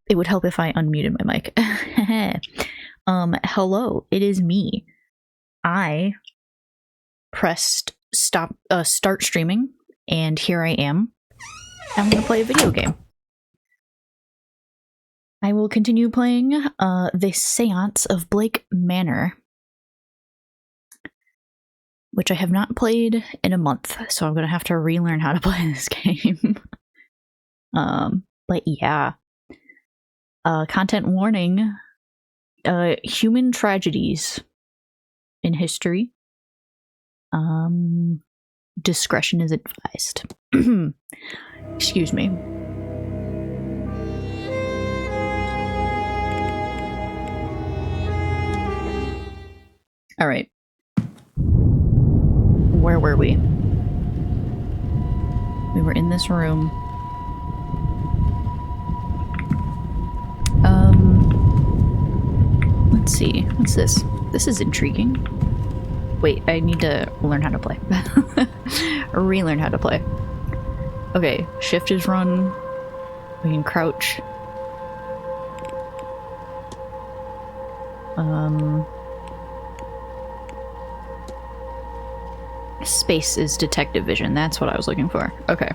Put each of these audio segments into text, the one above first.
It would help if I unmuted my mic. Hello, it is me. I pressed start streaming, and here I am. I'm gonna play a video game. I will continue playing the Seance of Blake Manor, which I have not played in a month, so I'm gonna have to relearn how to play this game. But yeah. Content warning, human tragedies in history. Discretion is advised. Excuse me. All right. Where were we? We were in this room. Let's see. What's this? This is intriguing. Wait, I need to learn how to play. Relearn how to play. Okay, shift is run. We can crouch. Space is detective vision. That's what I was looking for. Okay.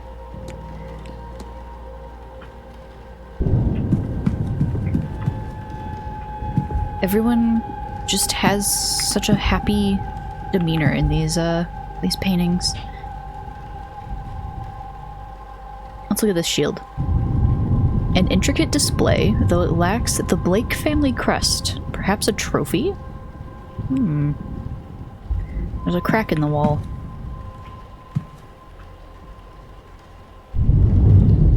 Everyone just has such a happy demeanor in these paintings. Let's look at this shield. An intricate display, though it lacks the Blake family crest. Perhaps a trophy? There's a crack in the wall.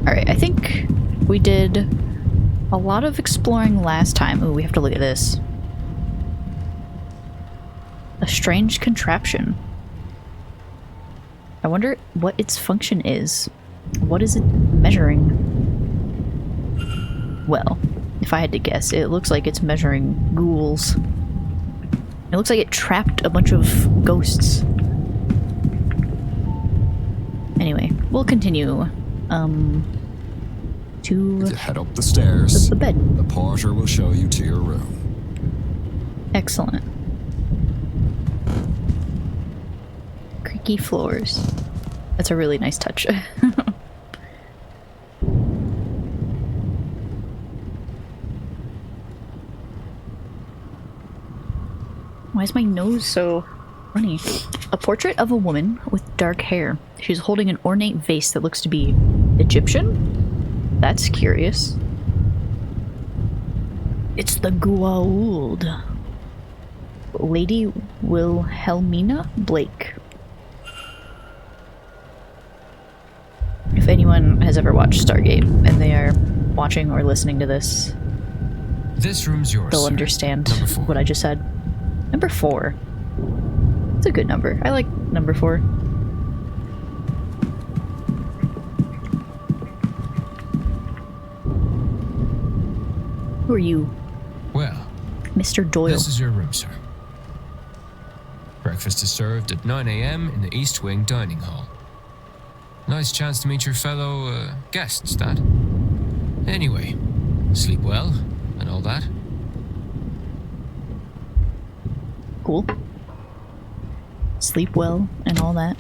Alright, I think we did a lot of exploring last time. Ooh, we have to look at this. A strange contraption. I wonder what its function is. What is it measuring? Well, if I had to guess, it looks like it's measuring ghouls. It looks like it trapped a bunch of ghosts. Anyway, we'll continue. To head up the stairs. The bed. The porter will show you to your room. Excellent. Creaky floors. That's a really nice touch. Why is my nose so runny? A portrait of a woman with dark hair. She's holding an ornate vase that looks to be Egyptian? That's curious. It's the Goa'uld. Lady Wilhelmina Blake. If anyone has ever watched Stargate and they are watching or listening to this room's yours. They'll understand what I just said. Number 4. It's a good number. I like number 4. Who are you? Well, Mr. Doyle. This is your room, sir. Breakfast is served at 9 a.m. in the East Wing Dining Hall. Nice chance to meet your fellow guests, that. Anyway, sleep well and all that. Cool. Sleep well and all that.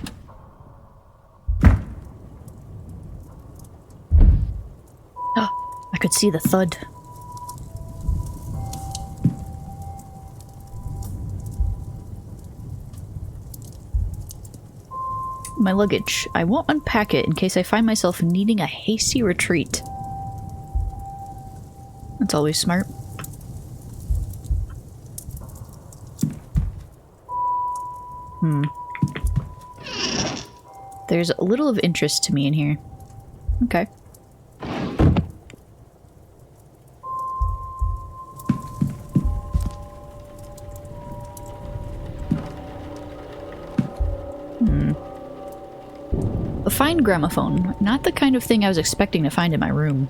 Oh, I could see the thud. My luggage. I won't unpack it in case I find myself needing a hasty retreat. That's always smart. There's a little of interest to me in here. Okay. A fine gramophone. Not the kind of thing I was expecting to find in my room.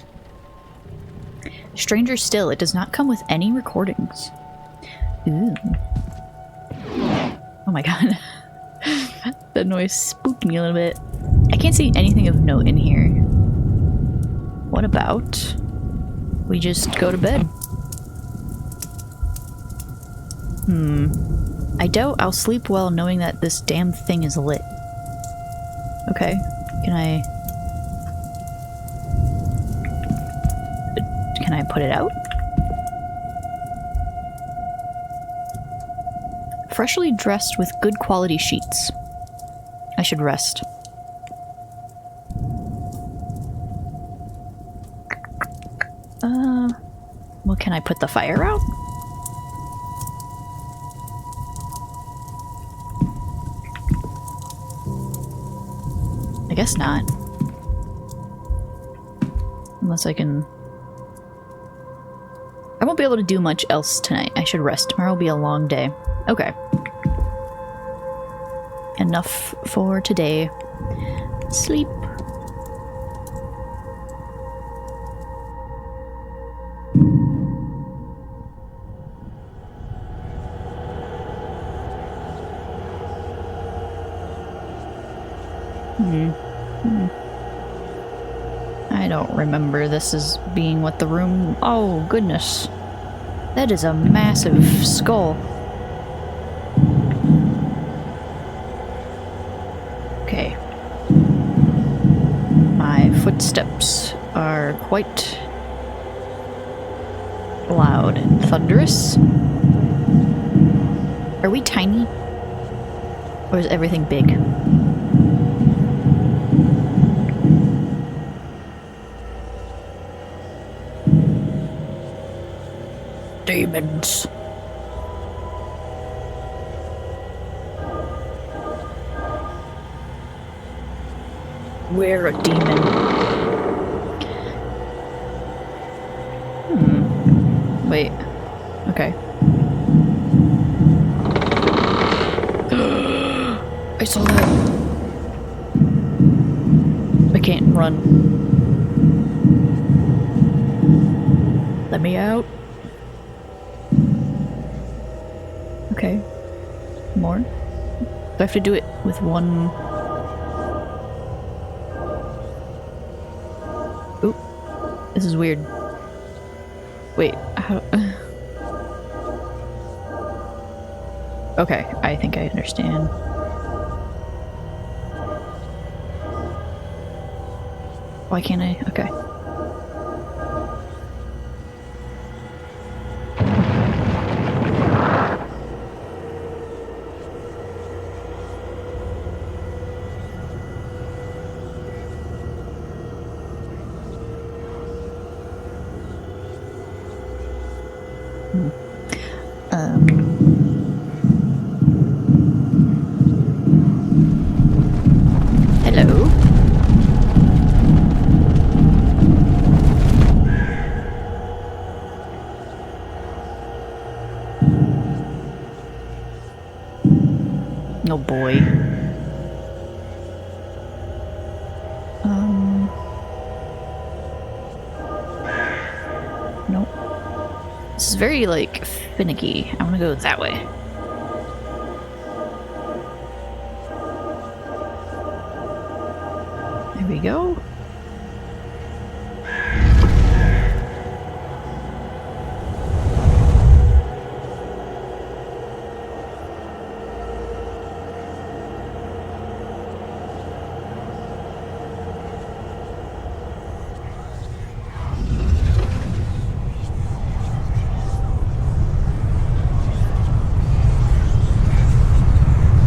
Stranger still, it does not come with any recordings. Ooh. Oh my god. That noise spooked me a little bit. I can't see anything of note in here. What about we just go to bed. I doubt I'll sleep well knowing that this damn thing is lit. Okay, can I put it out? Freshly dressed with good quality sheets. I should rest. Well, can I put the fire out? I guess not. Unless I can... I won't be able to do much else tonight. I should rest. Tomorrow will be a long day. Okay. Enough for today. Sleep. I don't remember this as being what the room... Oh, goodness. That is a massive skull. Okay. My footsteps are quite loud and thunderous. Are we tiny? Or is everything big? Demons. We're a demon. Wait. Okay. I saw that. I can't run. Let me out. Okay. More? Do I have to do it with one? Oop. This is weird. Wait, how... Okay, I think I understand. Why can't I? Okay. Hello. Oh boy. Nope. This is very, like, finicky. I want to go that way. There we go.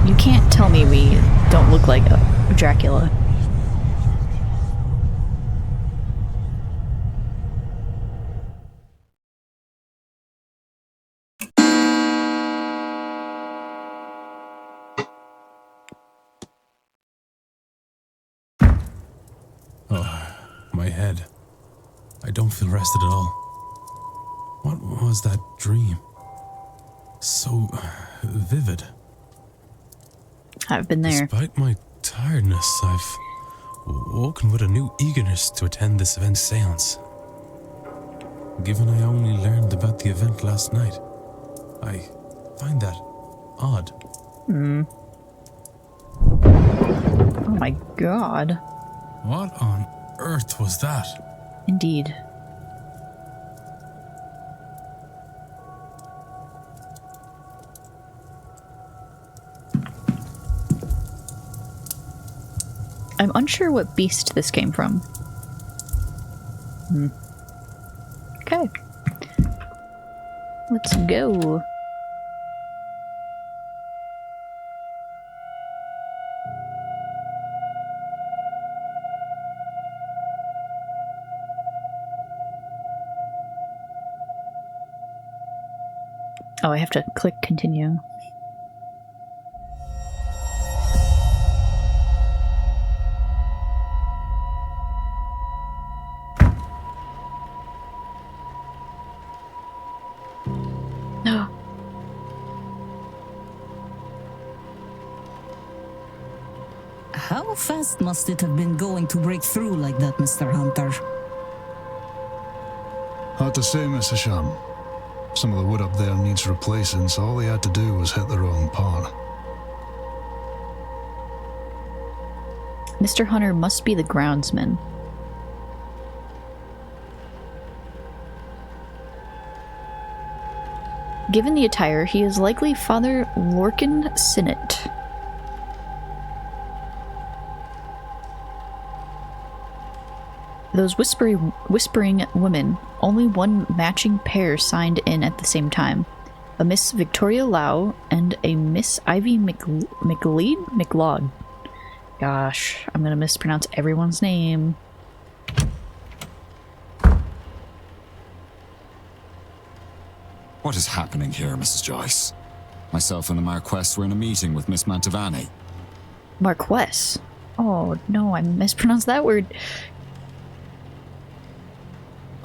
You can't tell me we don't look like a Dracula. Oh, my head. I don't feel rested at all. What was that dream? So vivid. I've been there. Despite my tiredness, I've woken with a new eagerness to attend this event's seance. Given I only learned about the event last night, I find that odd. Oh my god. What on earth was that? Indeed. I'm unsure what beast this came from. Okay. Let's go. Oh, I have to click continue. How fast must it have been going to break through like that, Mr. Hunter? Hard to say, Miss Hisham. Some of the wood up there needs replacing, so all they had to do was hit the wrong part. Mr. Hunter must be the groundsman. Given the attire, he is likely Father Lorcan Sinnott. Those whispering women, only one matching pair signed in at the same time. A Miss Victoria Lau and a Miss Ivy McLeod. Gosh, I'm gonna mispronounce everyone's name. What is happening here, Mrs. Joyce? Myself and the Marquess were in a meeting with Miss Mantovani. Marquess? Oh no, I mispronounced that word.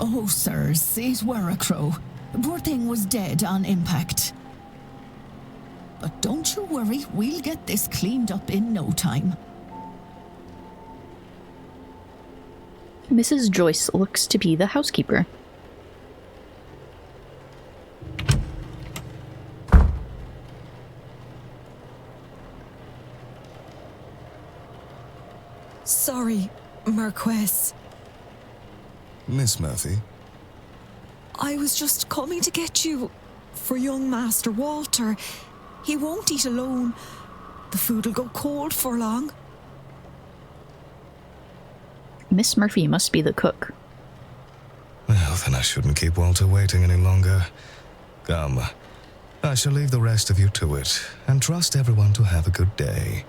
Oh, sirs, it were a crow. Poor thing was dead on impact. But don't you worry, we'll get this cleaned up in no time. Mrs. Joyce looks to be the housekeeper. Sorry, Marquess. Miss Murphy? I was just coming to get you for young Master Walter. He won't eat alone. The food'll go cold for long. Miss Murphy must be the cook. Well, then I shouldn't keep Walter waiting any longer. Come, I shall leave the rest of you to it, and trust everyone to have a good day.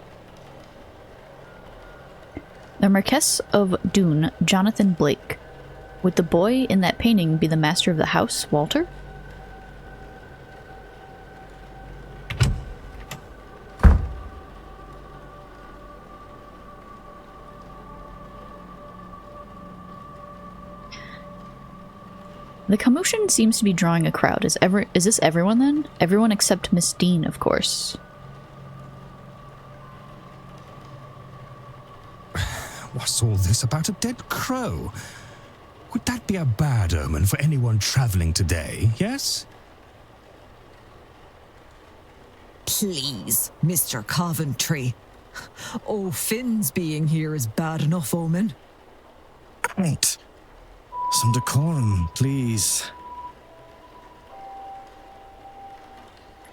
The Marquess of Doon, Jonathan Blake. Would the boy in that painting be the master of the house, Walter? The commotion seems to be drawing a crowd. Is this everyone then? Everyone except Miss Dean, of course. What's all this about a dead crow? Would that be a bad omen for anyone traveling today, yes? Please, Mr. Coventry. Oh, Finn's being here is bad enough omen. Right. Some decorum, please.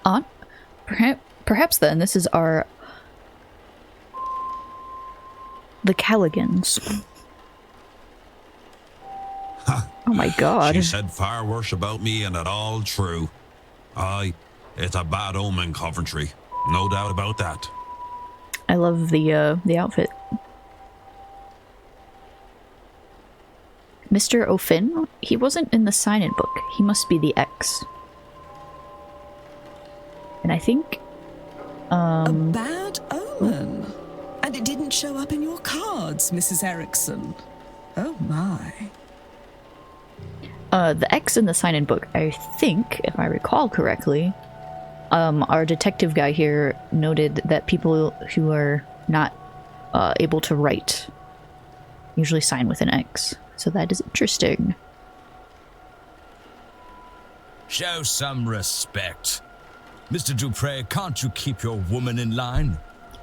Aunt? Perhaps then this is the Calligans. Oh my god. She said far worse about me, and it all true. Aye, it's a bad omen, Coventry. No doubt about that. I love the outfit. Mr. O'Finn? He wasn't in the sign-in book. He must be the X. And I think... A bad omen? And it didn't show up in your cards, Mrs. Erickson. Oh my. The X in the sign-in book, I think, if I recall correctly, our detective guy here noted that people who are not able to write usually sign with an X. So that is interesting. Show some respect. Mr. Dupre, can't you keep your woman in line?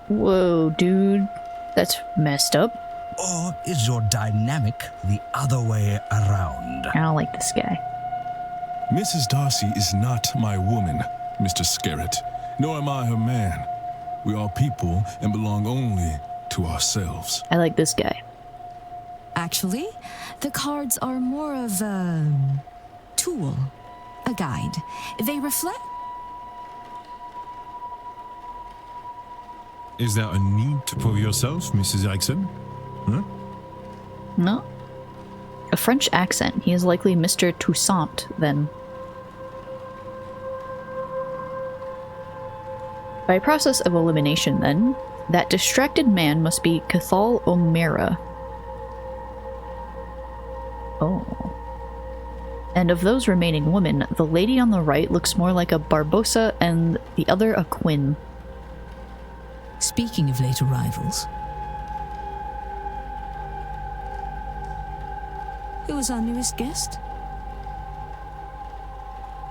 Whoa, dude. That's messed up. Or is your dynamic the other way around? I don't like this guy. Mrs. Darcy is not my woman, Mr. Scarrett, nor am I her man. We are people and belong only to ourselves. I like this guy. Actually, the cards are more of a tool, a guide. They reflect. Is there a need to prove yourself, Mrs. Erickson? Huh? No. A French accent. He is likely Mr. Toussaint, then. By process of elimination, then, that distracted man must be Cathal O'Meara. Oh. And of those remaining women, the lady on the right looks more like a Barbosa and the other a Quinn. Speaking of late arrivals, who was our newest guest?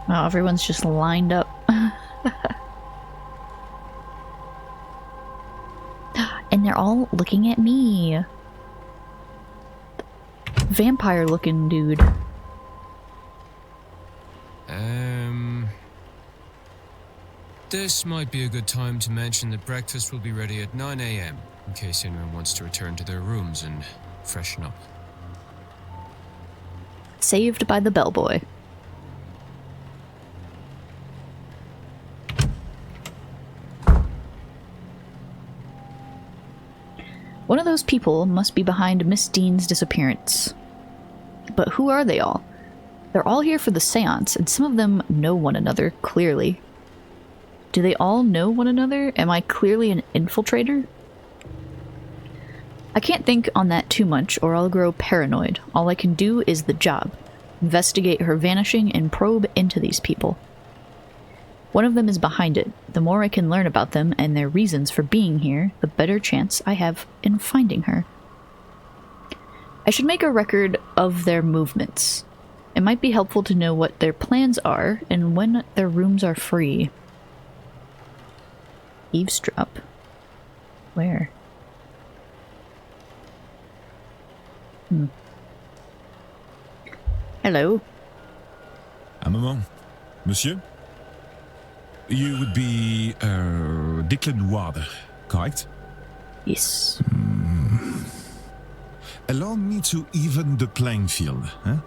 Oh, everyone's just lined up. And they're all looking at me. Vampire looking dude. This might be a good time to mention that breakfast will be ready at 9 a.m. in case anyone wants to return to their rooms and freshen up. Saved by the bellboy. One of those people must be behind Miss Dean's disappearance. But who are they all? They're all here for the seance, and some of them know one another, clearly. Do they all know one another? Am I clearly an infiltrator? I can't think on that too much, or I'll grow paranoid. All I can do is the job. Investigate her vanishing and probe into these people. One of them is behind it. The more I can learn about them and their reasons for being here, the better chance I have in finding her. I should make a record of their movements. It might be helpful to know what their plans are and when their rooms are free. Eavesdrop. Where? Hello. Un moment. Monsieur? You would be, Declan Ward, correct? Yes. Allow me to even the playing field, huh?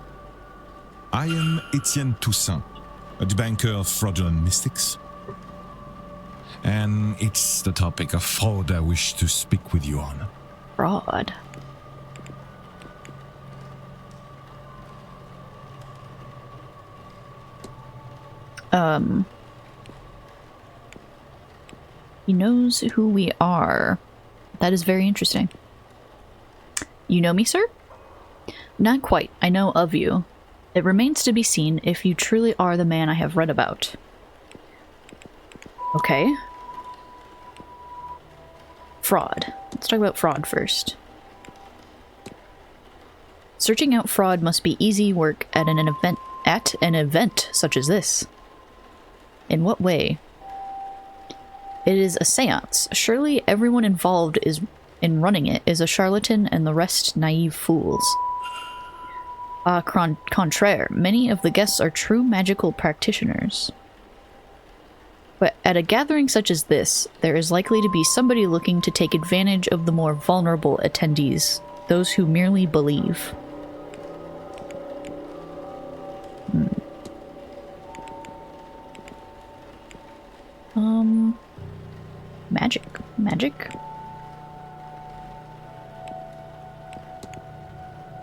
I am Etienne Toussaint, a debunker of fraudulent mystics. And it's the topic of fraud I wish to speak with you on. Fraud. He knows who we are. That is very interesting. You know me, sir? Not quite. I know of you. It remains to be seen if you truly are the man I have read about. Okay. Fraud. Let's talk about fraud first. Searching out fraud must be easy work at an event such as this. In what way? It is a seance. Surely everyone involved in running it is a charlatan and the rest naive fools. Contraire, many of the guests are true magical practitioners. But at a gathering such as this, there is likely to be somebody looking to take advantage of the more vulnerable attendees, those who merely believe. Magic?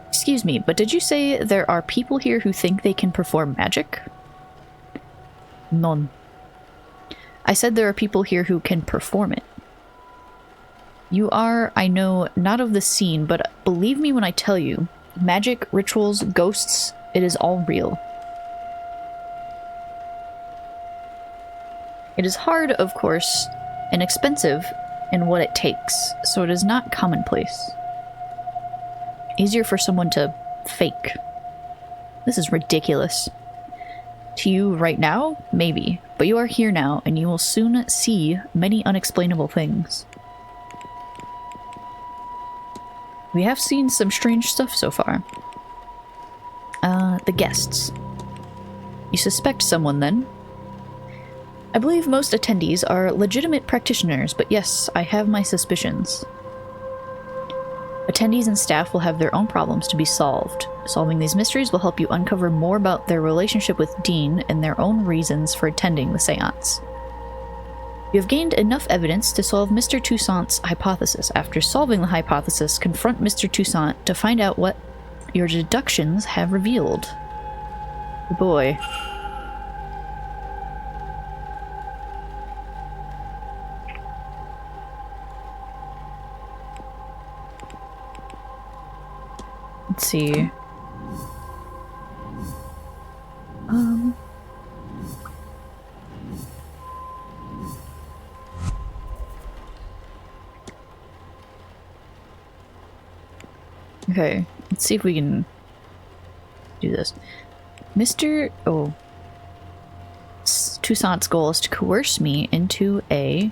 Excuse me, but did you say there are people here who think they can perform magic? None. I said there are people here who can perform it. You are, I know, not of the scene, but believe me when I tell you, magic, rituals, ghosts, it is all real. It is hard, of course, and expensive in what it takes, so it is not commonplace. Easier for someone to fake. This is ridiculous. To you right now, maybe, but you are here now, and you will soon see many unexplainable things. We have seen some strange stuff so far. The guests. You suspect someone, then? I believe most attendees are legitimate practitioners, but yes, I have my suspicions. Attendees and staff will have their own problems to be solved. Solving these mysteries will help you uncover more about their relationship with Dean and their own reasons for attending the seance. You have gained enough evidence to solve Mr. Toussaint's hypothesis. After solving the hypothesis, confront Mr. Toussaint to find out what your deductions have revealed. Boy. Let's see. Okay, let's see if we can do this. Toussaint's goal is to coerce me into a...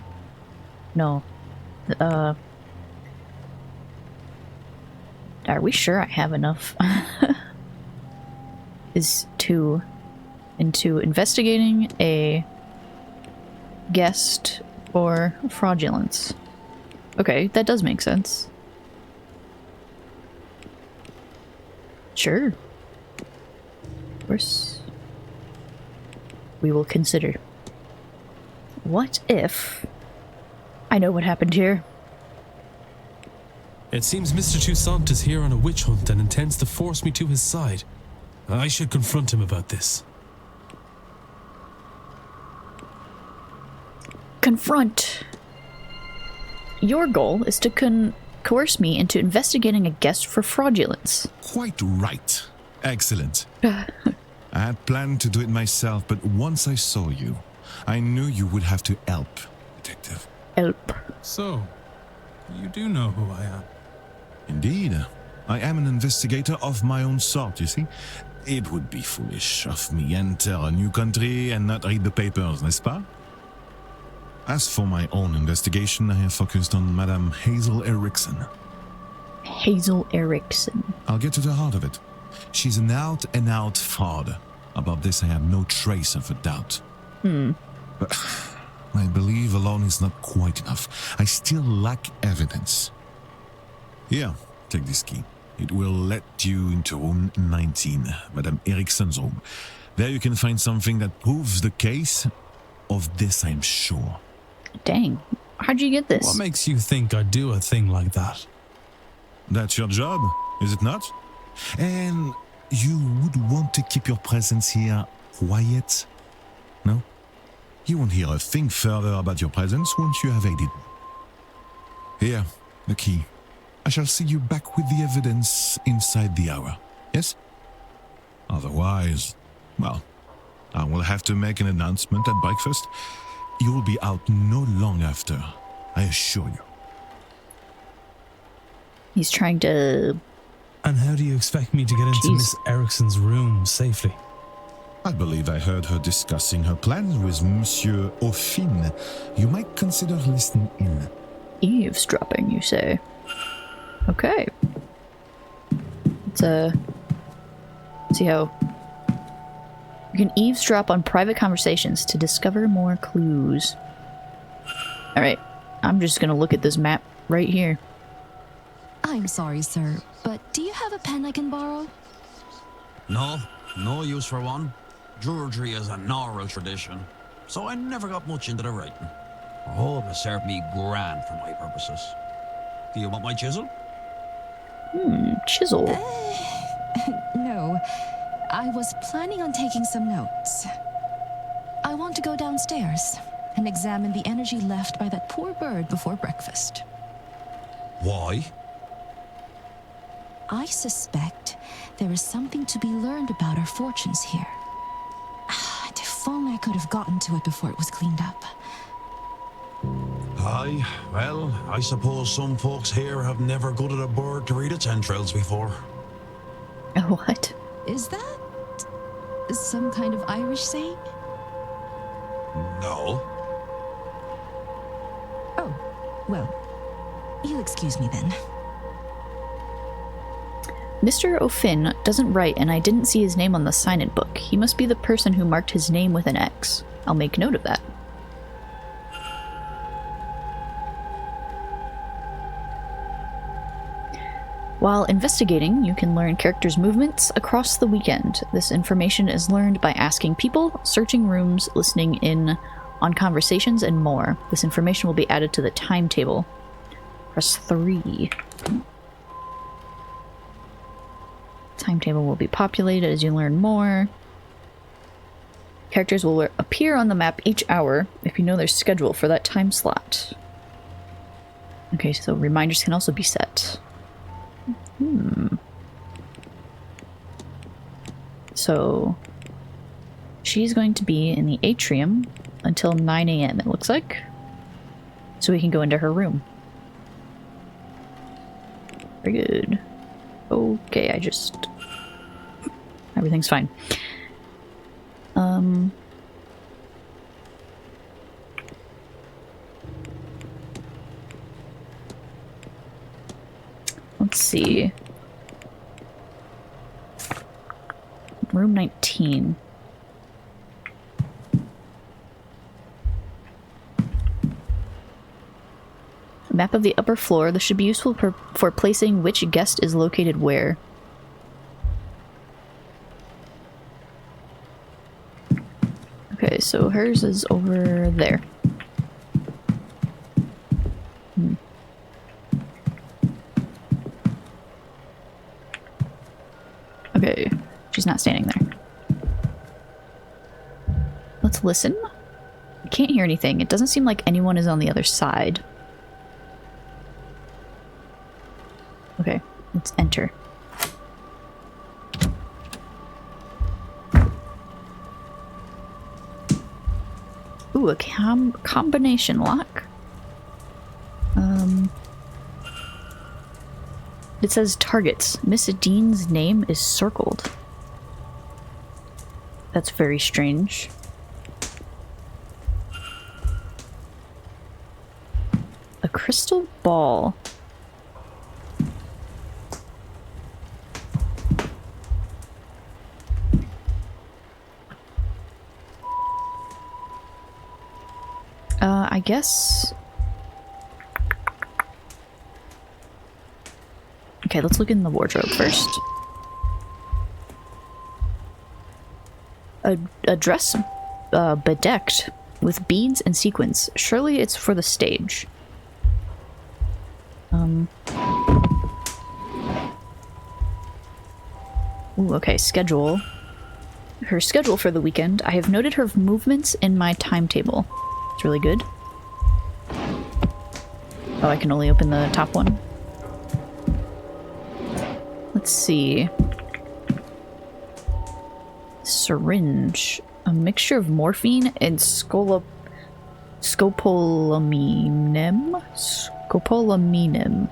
No. Are we sure I have enough? into investigating a guest for fraudulence. Okay, that does make sense. Sure. Of course. We will consider. What if... I know what happened here. It seems Mr. Toussaint is here on a witch hunt and intends to force me to his side. I should confront him about this. Confront. Your goal is to coerce me into investigating a guest for fraudulence. Quite right. Excellent. I had planned to do it myself, but once I saw you, I knew you would have to help, Detective. Help. So, you do know who I am? Indeed. I am an investigator of my own sort, you see. It would be foolish of me enter a new country and not read the papers, n'est-ce pas? As for my own investigation, I have focused on Madame Hazel Erickson. Hazel Erickson. I'll get to the heart of it. She's an out-and-out fraud. About this, I have no trace of a doubt. But my belief alone is not quite enough. I still lack evidence. Here, take this key. It will let you into room 19, Madame Erickson's room. There you can find something that proves the case. Of this, I'm sure. Dang. How'd you get this? What makes you think I'd do a thing like that? That's your job, is it not? And you would want to keep your presence here quiet? No? You won't hear a thing further about your presence once you have aided me. Here, the key. I shall see you back with the evidence inside the hour, yes? Otherwise, well, I will have to make an announcement at breakfast. You will be out no long after, I assure you. He's trying to... And how do you expect me to get into Miss Erickson's room safely? I believe I heard her discussing her plans with Monsieur Aufin. You might consider listening in. Eavesdropping, you say? Okay. Let's see how... You can eavesdrop on private conversations to discover more clues. Alright, I'm just gonna look at this map right here. I'm sorry, sir, but do you have a pen I can borrow? No use for one. Drudgery is an oral tradition, so I never got much into the writing. I hope it served me grand for my purposes. Do you want my chisel? Chisel. No. I was planning on taking some notes. I want to go downstairs and examine the energy left by that poor bird before breakfast. Why? I suspect there is something to be learned about our fortunes here. If only I could have gotten to it before it was cleaned up. Aye, well, I suppose some folks here have never gutted a bird to read its entrails before. What? Is that some kind of Irish saying? No. Oh, well, you'll excuse me then. Mr. Aufin doesn't write, and I didn't see his name on the sign-in book. He must be the person who marked his name with an X. I'll make note of that. While investigating, you can learn characters' movements across the weekend. This information is learned by asking people, searching rooms, listening in on conversations, and more. This information will be added to the timetable. Press 3. Timetable will be populated as you learn more. Characters will appear on the map each hour if you know their schedule for that time slot. Okay, so reminders can also be set. So she's going to be in the atrium until 9 a.m. it looks like. So we can go into her room. Very good. Okay, everything's fine. Let's see. Room 19. A map of the upper floor. This should be useful for placing which guest is located where. Okay, so hers is over there. Okay, she's not standing there. Let's listen. I can't hear anything. It doesn't seem like anyone is on the other side. Okay, let's enter. Ooh, a combination lock. It says targets. Miss Dean's name is circled. That's very strange. A crystal ball. I guess... Okay, let's look in the wardrobe first. A dress bedecked with beads and sequins. Surely it's for the stage. Ooh, okay, schedule. Her schedule for the weekend. I have noted her movements in my timetable. It's really good. Oh, I can only open the top one. Let's see. Syringe. A mixture of morphine and scopolamine. Scopolamine.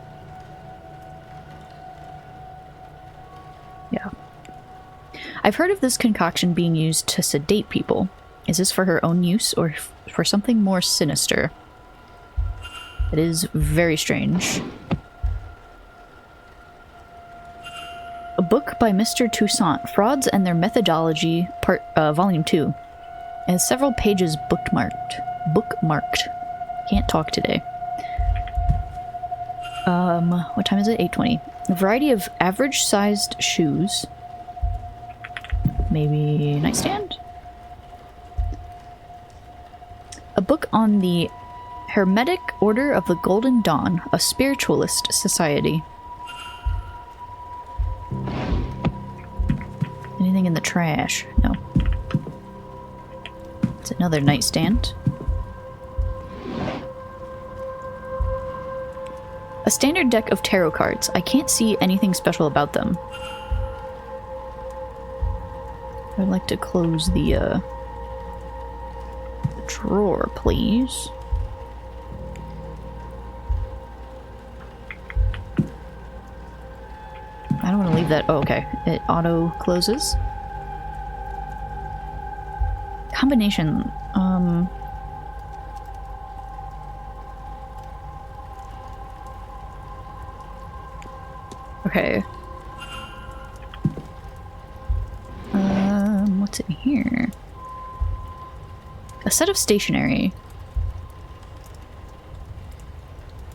Yeah. I've heard of this concoction being used to sedate people. Is this for her own use or for something more sinister? It is very strange. A book by Mr. Toussaint, Frauds and Their Methodology, Volume 2. It has several pages bookmarked. Can't talk today. What time is it? 8:20. A variety of average-sized shoes. Maybe nightstand? A book on the Hermetic Order of the Golden Dawn, a spiritualist society. Anything in the trash? No. It's another nightstand. A standard deck of tarot cards. I can't see anything special about them. I'd like to close the drawer, please. I don't want to leave that. Oh, okay. It auto closes. Combination. Okay. What's in here? A set of stationery.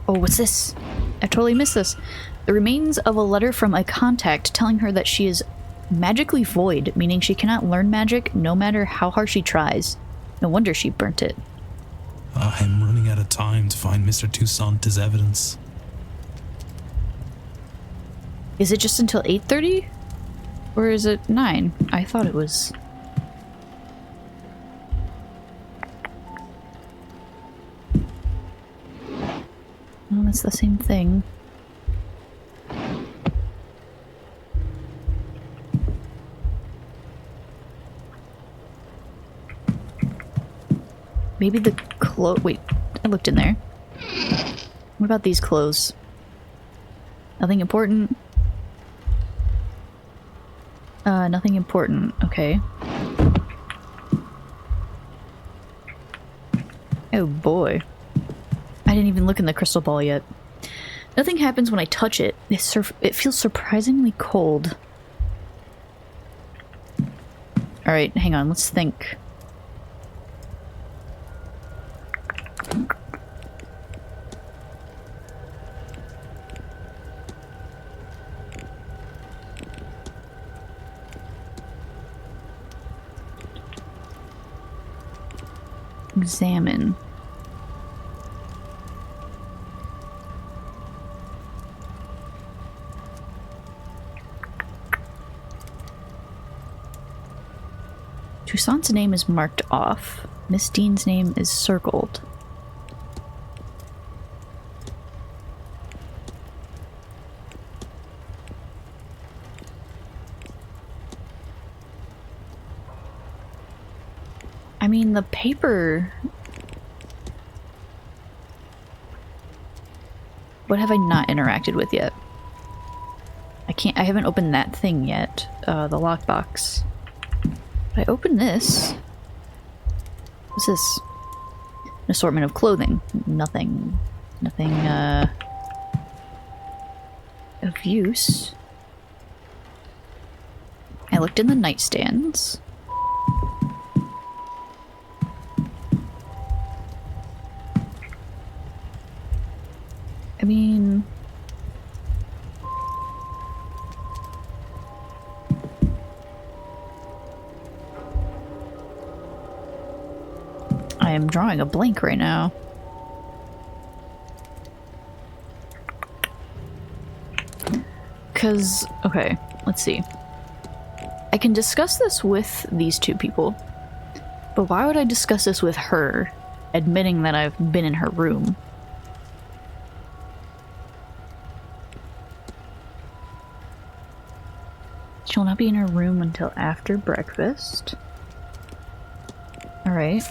Oh, what's this? I totally missed this. The remains of a letter from a contact telling her that she is magically void, meaning she cannot learn magic no matter how hard she tries. No wonder she burnt it. I'm running out of time to find Mr. Toussaint as evidence. Is it just until 8:30? Or is it 9? I thought it was... Oh, that's the same thing. Maybe the clothes... Wait, I looked in there. What about these clothes? Nothing important? Nothing important. Okay. Oh boy. I didn't even look in the crystal ball yet. Nothing happens when I touch it. It feels surprisingly cold. Alright, hang on, let's think. Examine. Toussaint's name is marked off. Miss Dean's name is circled. I mean, the paper... What have I not interacted with yet? I haven't opened that thing yet. The lockbox. I opened this. What's this? An assortment of clothing. Nothing, of use. I looked in the nightstands. I mean... I am drawing a blank right now. Because, okay, let's see. I can discuss this with these two people, but why would I discuss this with her, admitting that I've been in her room? She'll not be in her room until after breakfast. Alright.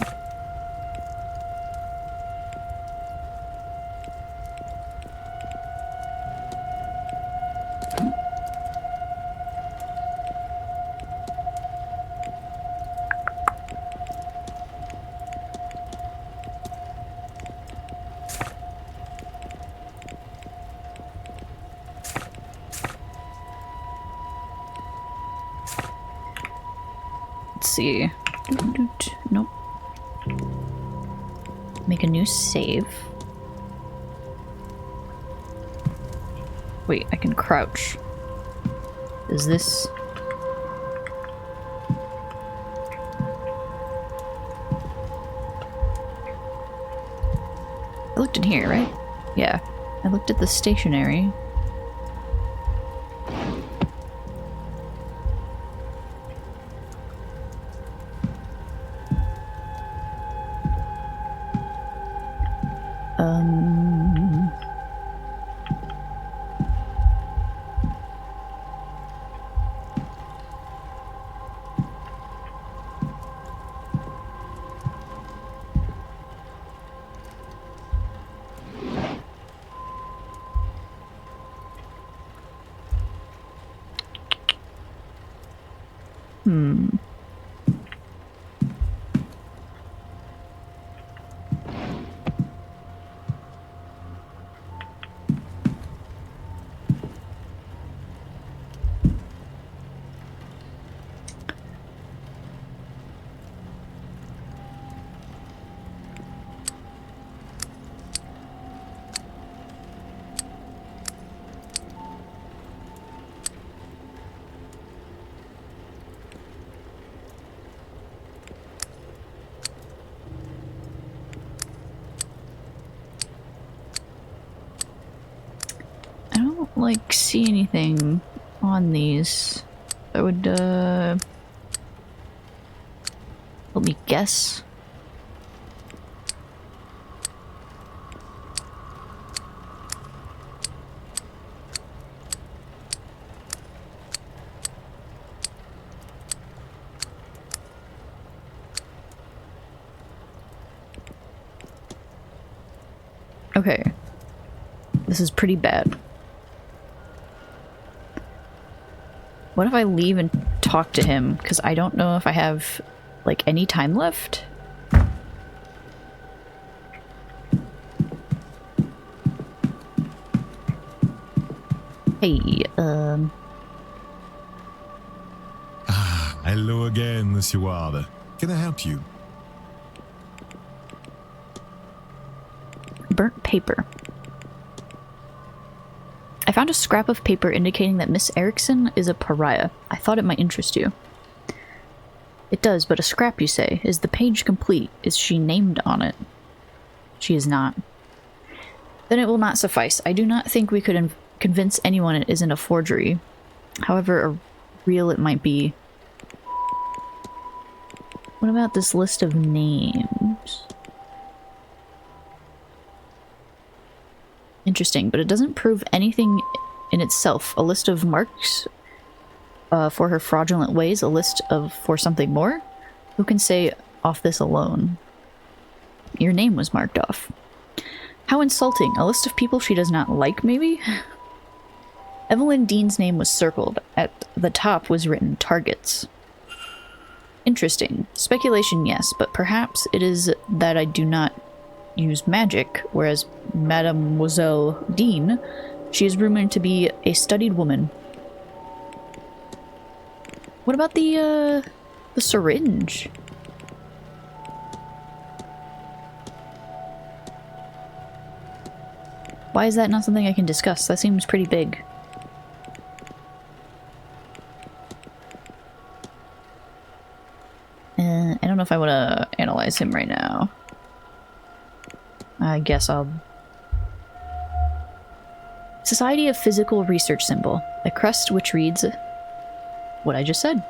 See. Nope. Make a new save. Wait, I can crouch. Is this... I looked in here, right? Yeah. I looked at the stationery. like see anything on these that would let me guess. Okay. This is pretty bad. What if I leave and talk to him? Because I don't know if I have, like, any time left. Hey, Ah, hello again, Monsieur Ward. Can I help you? burnt paper. I found a scrap of paper indicating that Miss Erickson is a pariah. I thought it might interest you. It does, but a scrap, you say. Is the page complete? Is she named on it? She is not. Then it will not suffice. I do not think we could convince anyone it isn't a forgery. However real it might be. What about this list of names? Interesting, but it doesn't prove anything in itself. A list of marks for her fraudulent ways, a list of for something more? Who can say off this alone? Your name was marked off. How insulting. A list of people she does not like, maybe? Evelyn Dean's name was circled. At the top was written targets. Interesting. Speculation, yes, but perhaps it is that I do not use magic, whereas Mademoiselle Dean, she is rumored to be a studied woman. What about the syringe? Why is that not something I can discuss? That seems pretty big. I don't know if I want to analyze him right now. I guess I'll... Society of Physical Research symbol. A crest which reads what I just said.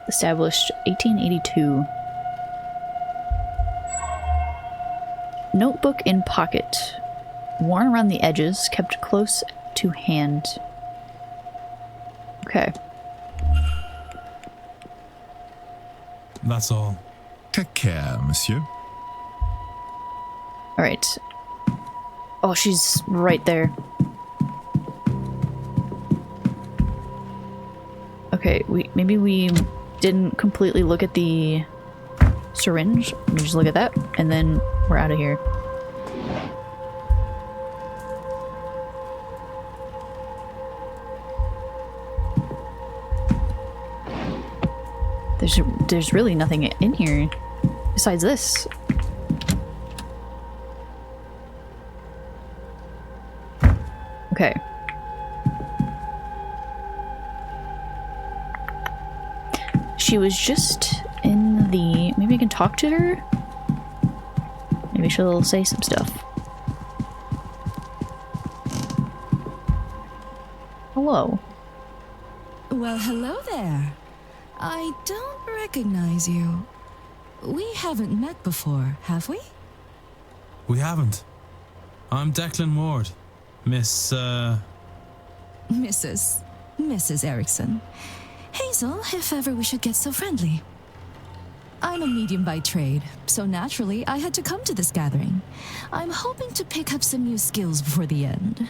Established 1882. Notebook in pocket. Worn around the edges, kept close to hand. Okay. That's all. Take care, monsieur. Alright. Oh, she's right there. Okay, maybe we didn't completely look at the syringe. Let me just look at that, and then we're out of here. There's really nothing in here besides this. Okay. She was just in the... Maybe I can talk to her? Maybe she'll say some stuff. Hello. Well, hello there. I don't recognize you. We haven't met before, have we? We haven't. I'm Declan Ward. Mrs. Erickson. Hazel, if ever we should get so friendly. I'm a medium by trade, so naturally I had to come to this gathering. I'm hoping to pick up some new skills before the end.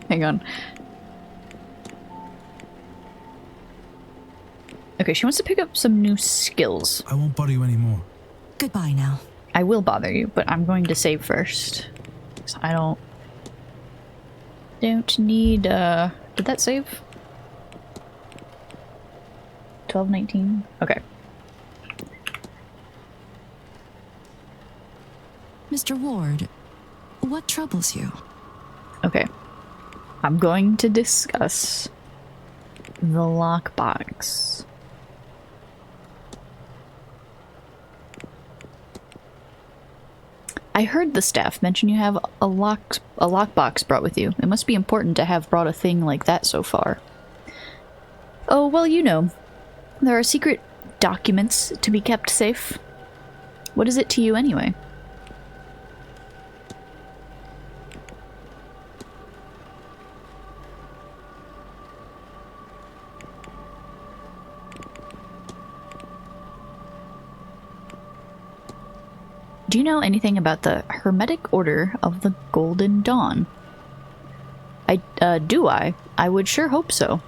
Hang on. Okay, she wants to pick up some new skills. I won't bother you anymore. Goodbye now. I will bother you, but I'm going to save first. So I don't need, did that save? 12:19? Okay. Mr. Ward, what troubles you? Okay. I'm going to discuss the lockbox. I heard the staff mention you have a lockbox brought with you. It must be important to have brought a thing like that so far. Oh, well, you know. There are secret documents to be kept safe. What is it to you anyway? Do you know anything about the Hermetic Order of the Golden Dawn? Do I? I would sure hope so.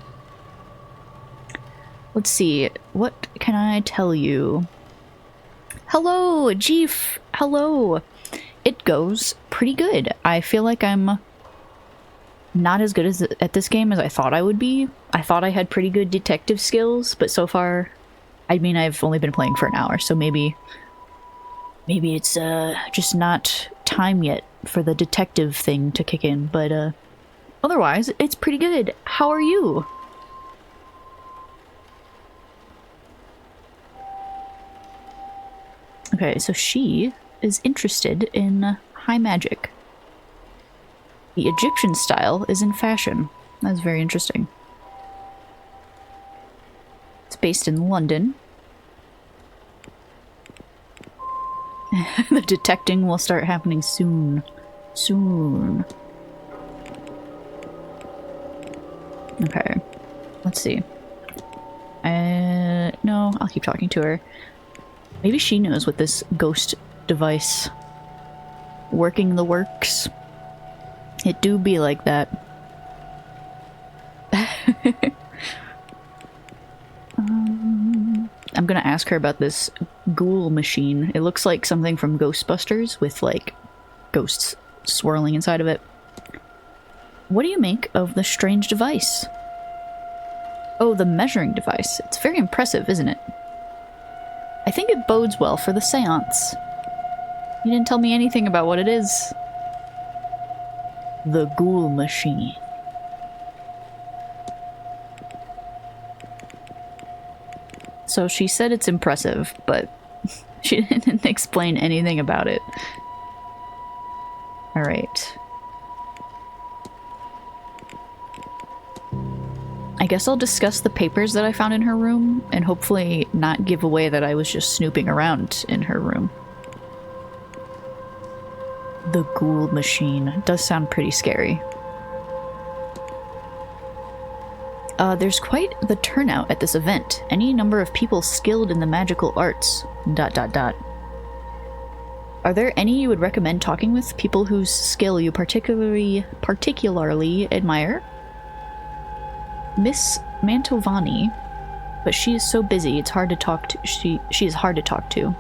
Let's see, what can I tell you? Hello, Jeef! Hello! It goes pretty good. I feel like I'm not as good at this game as I thought I would be. I thought I had pretty good detective skills, but so far, I mean, I've only been playing for an hour, so maybe it's just not time yet for the detective thing to kick in, but otherwise, it's pretty good. How are you? Okay, so she is interested in high magic. The Egyptian style is in fashion. That's very interesting. It's based in London. The detecting will start happening soon. Soon. Okay. Let's see. No, I'll keep talking to her. Maybe she knows what this ghost device working the works. It do be like that. I'm gonna ask her about this ghoul machine. It looks like something from Ghostbusters with like ghosts swirling inside of it. What do you make of the strange device? Oh, the measuring device. It's very impressive, isn't it? I think it bodes well for the seance. You didn't tell me anything about what it is. The ghoul machine. So she said it's impressive, but she didn't explain anything about it. Alright. I guess I'll discuss the papers that I found in her room, and hopefully not give away that I was just snooping around in her room. The ghoul machine does sound pretty scary. There's quite the turnout at this event. Any number of people skilled in the magical arts. ... Are there any you would recommend talking with? People whose skill you particularly admire? Miss Mantovani, but she is so busy it's hard to talk to. She is hard to talk to.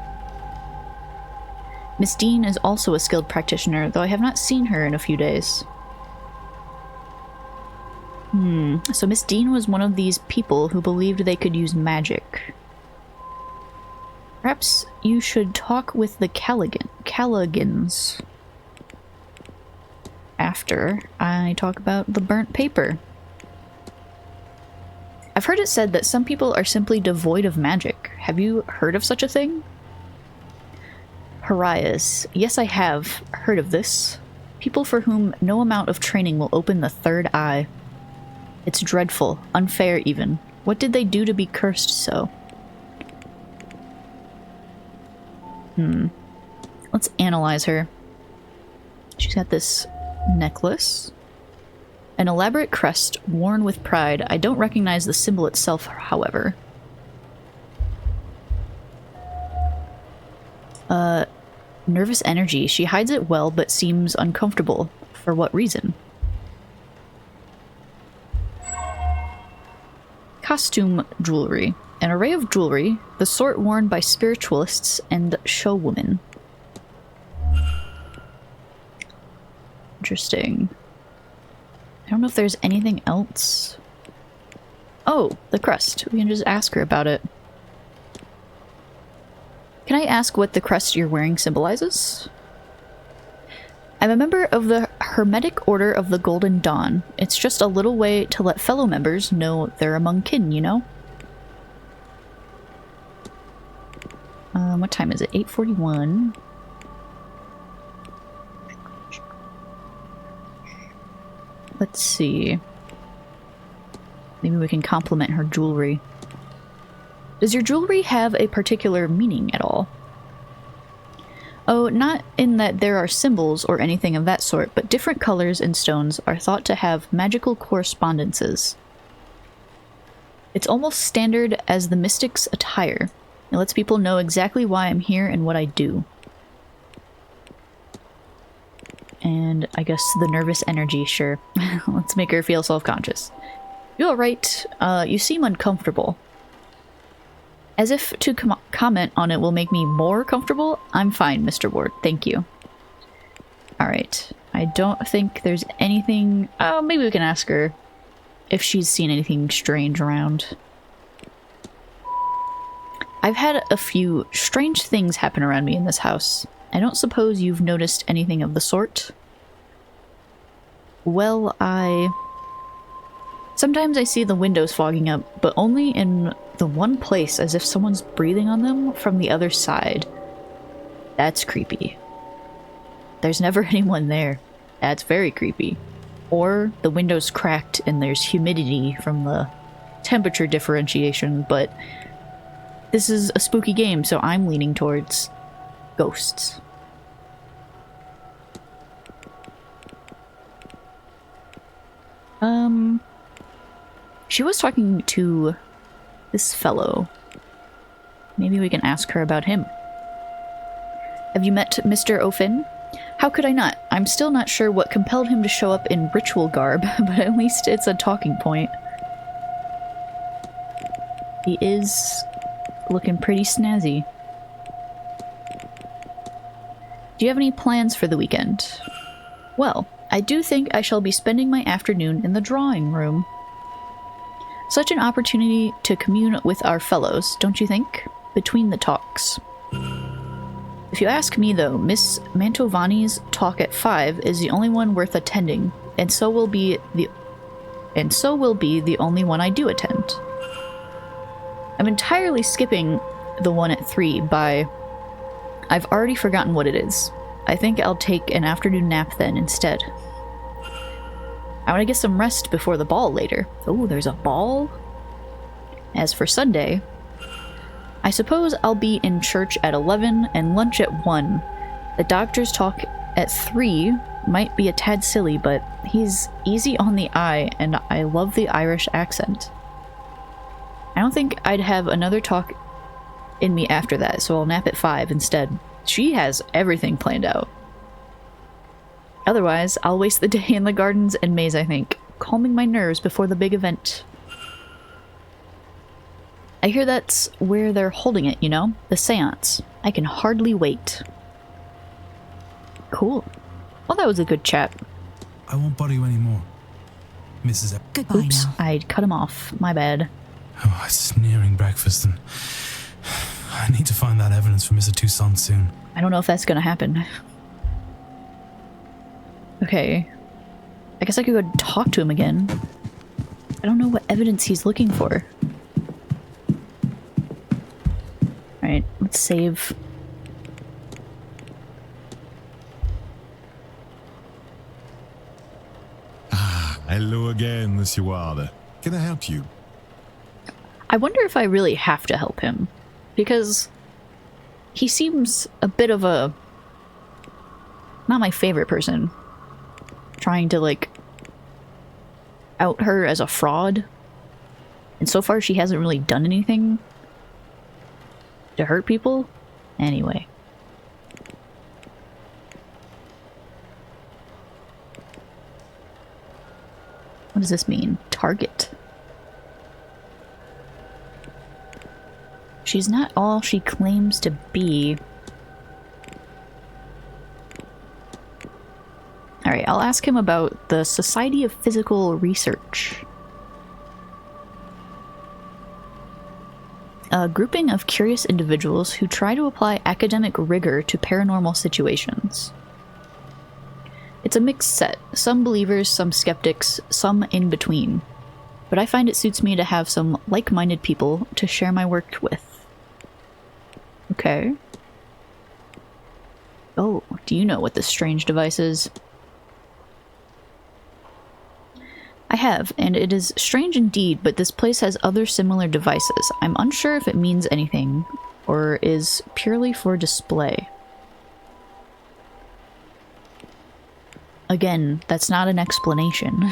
Miss Dean is also a skilled practitioner, though I have not seen her in a few days. So Miss Dean was one of these people who believed they could use magic. Perhaps you should talk with the Calligans after I talk about the burnt paper. I've heard it said that some people are simply devoid of magic. Have you heard of such a thing? Harias. Yes, I have heard of this. People for whom no amount of training will open the third eye. It's dreadful, unfair even. What did they do to be cursed so? Let's analyze her. She's got this necklace. An elaborate crest worn with pride. I don't recognize the symbol itself, however. Nervous energy. She hides it well, but seems uncomfortable. For what reason? Costume jewelry. An array of jewelry, the sort worn by spiritualists and showwomen. Interesting. I don't know if there's anything else. Oh, the crest. We can just ask her about it. Can I ask what the crest you're wearing symbolizes? I'm a member of the Hermetic Order of the Golden Dawn. It's just a little way to let fellow members know they're among kin, you know? What time is it? 8:41. Let's see. Maybe we can compliment her jewelry. Does your jewelry have a particular meaning at all? Oh, not in that there are symbols or anything of that sort, but different colors and stones are thought to have magical correspondences. It's almost standard as the mystic's attire. It lets people know exactly why I'm here and what I do. And I guess the nervous energy, sure. Let's make her feel self-conscious. You alright? You seem uncomfortable. As if to comment on it will make me more comfortable, I'm fine, Mr. Ward. Thank you. Alright. I don't think there's anything... Oh, maybe we can ask her if she's seen anything strange around. I've had a few strange things happen around me in this house. I don't suppose you've noticed anything of the sort? Well, sometimes I see the windows fogging up, but only in the one place, as if someone's breathing on them from the other side. That's creepy. There's never anyone there. That's very creepy. Or the window's cracked and there's humidity from the temperature differentiation, but this is a spooky game, so I'm leaning towards ghosts. She was talking to this fellow. Maybe we can ask her about him. Have you met Mr. O'Finn? How could I not? I'm still not sure what compelled him to show up in ritual garb, but at least it's a talking point. He is looking pretty snazzy. Do you have any plans for the weekend? Well, I do think I shall be spending my afternoon in the drawing room. Such an opportunity to commune with our fellows, don't you think? Between the talks. If you ask me, though, Miss Mantovani's talk at 5 is the only one worth attending, and so will be the only one I do attend. I'm entirely skipping the one at 3 by... I've already forgotten what it is. I think I'll take an afternoon nap then instead. I want to get some rest before the ball later. Oh, there's a ball? As for Sunday, I suppose I'll be in church at 11 and lunch at 1. The doctor's talk at 3 might be a tad silly, but he's easy on the eye and I love the Irish accent. I don't think I'd have another talk in me after that, so I'll nap at 5 instead. She has everything planned out. Otherwise, I'll waste the day in the gardens and maze, I think, calming my nerves before the big event. I hear that's where they're holding it, you know? The Seance. I can hardly wait. Cool. Well, that was a good chat. I won't bother you anymore, Mrs. Goodbye Oops, now. I cut him off. My bad. Oh, it's nearing breakfast and I need to find that evidence for Mr. Toussaint soon. I don't know if that's gonna happen. Okay. I guess I could go talk to him again. I don't know what evidence he's looking for. Alright, let's save. Hello again, Monsieur Ward. Can I help you? I wonder if I really have to help him. Because he seems a bit of a... not my favorite person. Trying to, like, out her as a fraud. And so far she hasn't really done anything to hurt people. Anyway. What does this mean? Target. She's not all she claims to be. Alright, I'll ask him about the Society of Physical Research. A grouping of curious individuals who try to apply academic rigor to paranormal situations. It's a mixed set. Some believers, some skeptics, some in between. But I find it suits me to have some like-minded people to share my work with. Okay. Oh, do you know what this strange device is? have, and it is strange indeed, but this place has other similar devices. I'm unsure if it means anything, or is purely for display. Again, that's not an explanation.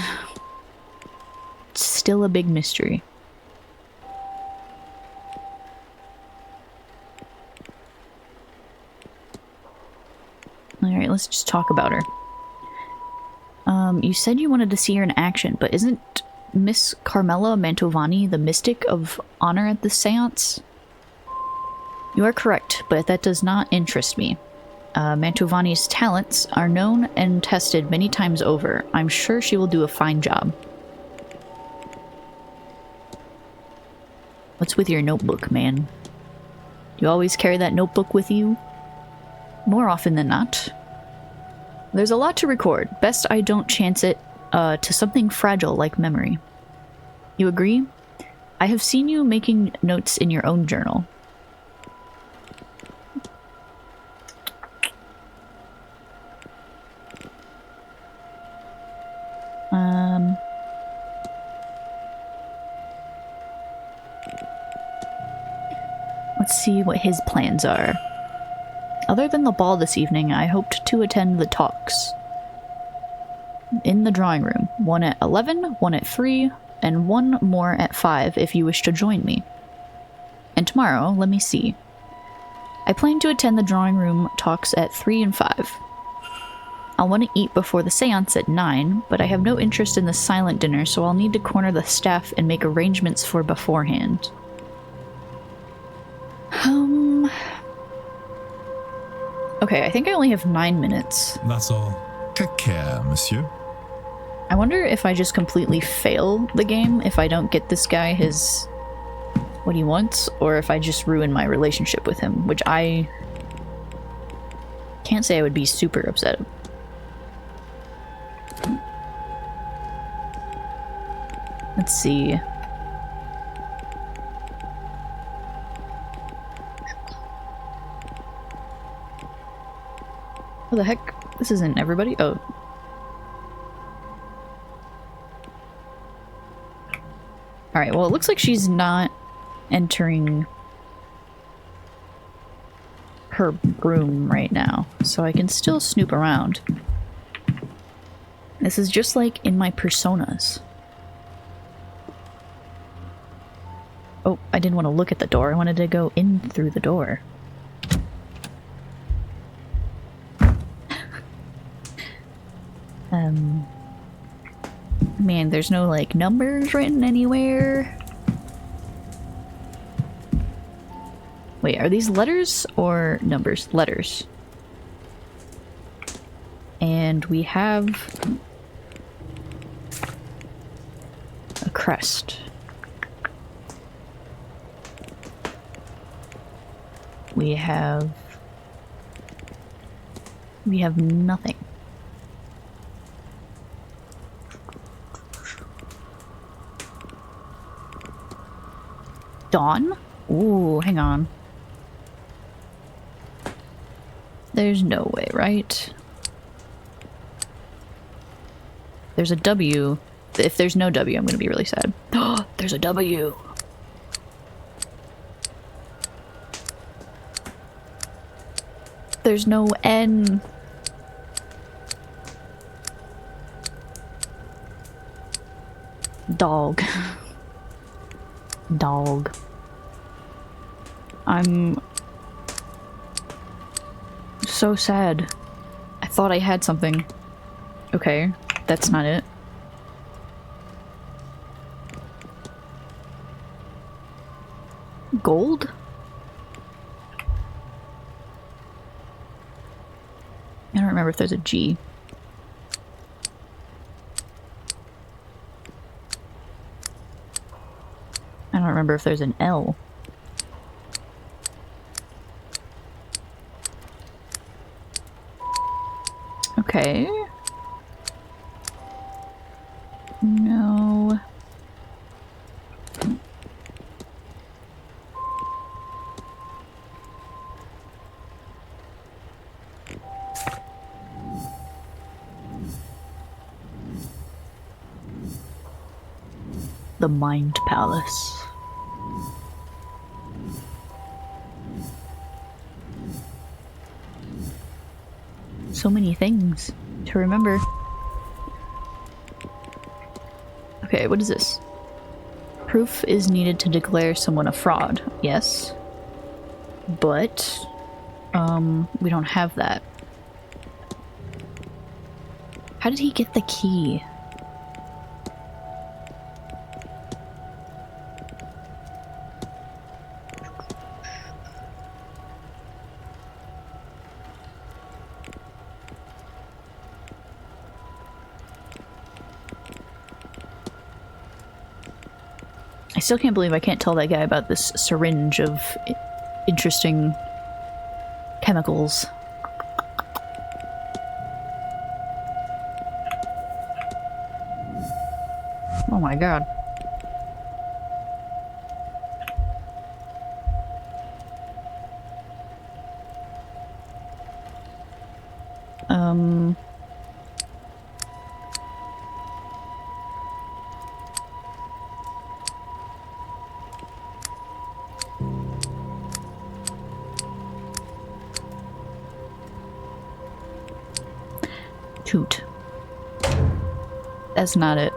It's still a big mystery. Alright, let's just talk about her. You said you wanted to see her in action, but isn't Miss Carmela Mantovani the mystic of honor at this seance? You are correct, but that does not interest me. Mantovani's talents are known and tested many times over. I'm sure she will do a fine job. What's with your notebook, man? You always carry that notebook with you? More often than not. There's a lot to record. Best I don't chance it to something fragile like memory. You agree? I have seen you making notes in your own journal. Let's see what his plans are. Other than the ball this evening, I hoped to attend the talks. In the drawing room. One at 11, one at 3, and one more at 5 if you wish to join me. And tomorrow, let me see. I plan to attend the drawing room talks at 3 and 5. I'll want to eat before the seance at 9, but I have no interest in the silent dinner, so I'll need to corner the staff and make arrangements for beforehand. Okay, I think I only have 9 minutes. That's all. Take care, monsieur. I wonder if I just completely fail the game if I don't get this guy his... what he wants, or if I just ruin my relationship with him, which I can't say I would be super upset. Let's see. What the heck? This isn't everybody? Oh. Alright, well it looks like she's not entering her room right now, so I can still snoop around. This is just like in my personas. Oh, I didn't want to look at the door. I wanted to go in through the door. Man, there's no, like, numbers written anywhere. Wait, are these letters or numbers? Letters. And we have a crest. We have nothing. Dawn? Ooh, hang on. There's no way, right? There's a W. If there's no W, I'm gonna be really sad. Oh, there's a W! There's no N. Dog. Dog. I'm so sad. I thought I had something. Okay, that's not it. Gold? I don't remember if there's a G. I don't remember if there's an L. Okay. No. The Mind Palace. So many things to remember. Okay, what is this? Proof is needed to declare someone a fraud. Yes. But, we don't have that. How did he get the key? I still can't believe I can't tell that guy about this syringe of interesting chemicals. Oh my god. Toot. That's not it.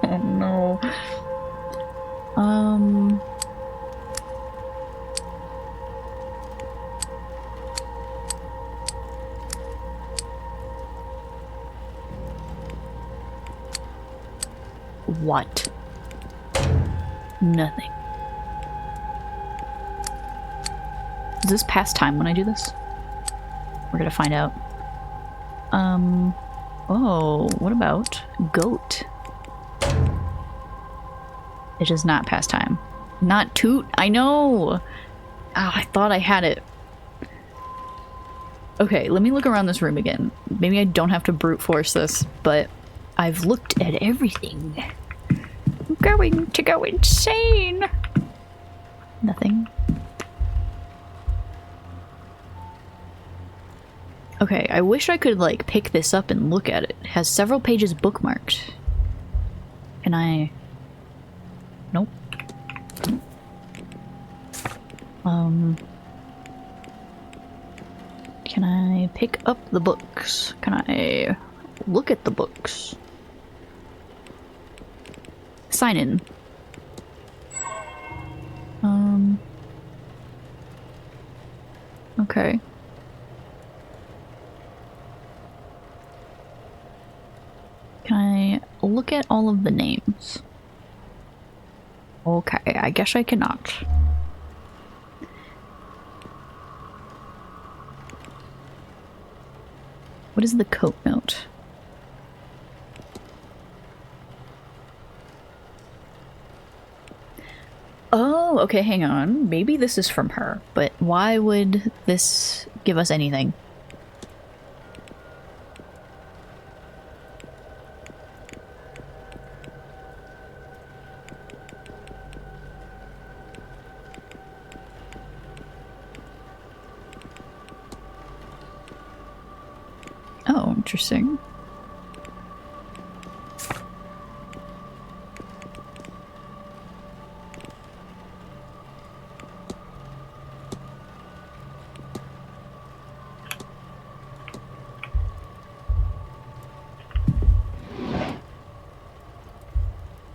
Oh no. What? Nothing. Is this past time when I do this? We're gonna find out. Oh, what about goat? It is not past time. Not toot, I know! Oh, I thought I had it. Okay, let me look around this room again. Maybe I don't have to brute force this, but I've looked at everything. I'm going to go insane! Nothing. Okay, I wish I could, like, pick this up and look at it. It has several pages bookmarked. Can I... Nope. Can I pick up the books? Can I look at the books? Sign in. Okay. Can I look at all of the names? Okay, I guess I cannot. What is the coat note? Oh, okay, hang on. Maybe this is from her, but why would this give us anything? Oh, interesting.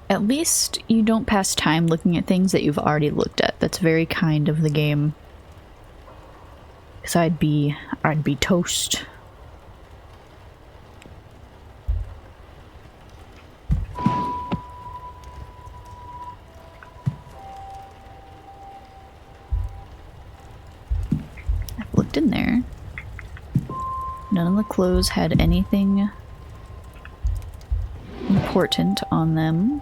At least you don't pass time looking at things that you've already looked at. That's very kind of the game. 'Cause I'd be toast. I've looked in there. None of the clothes had anything important on them.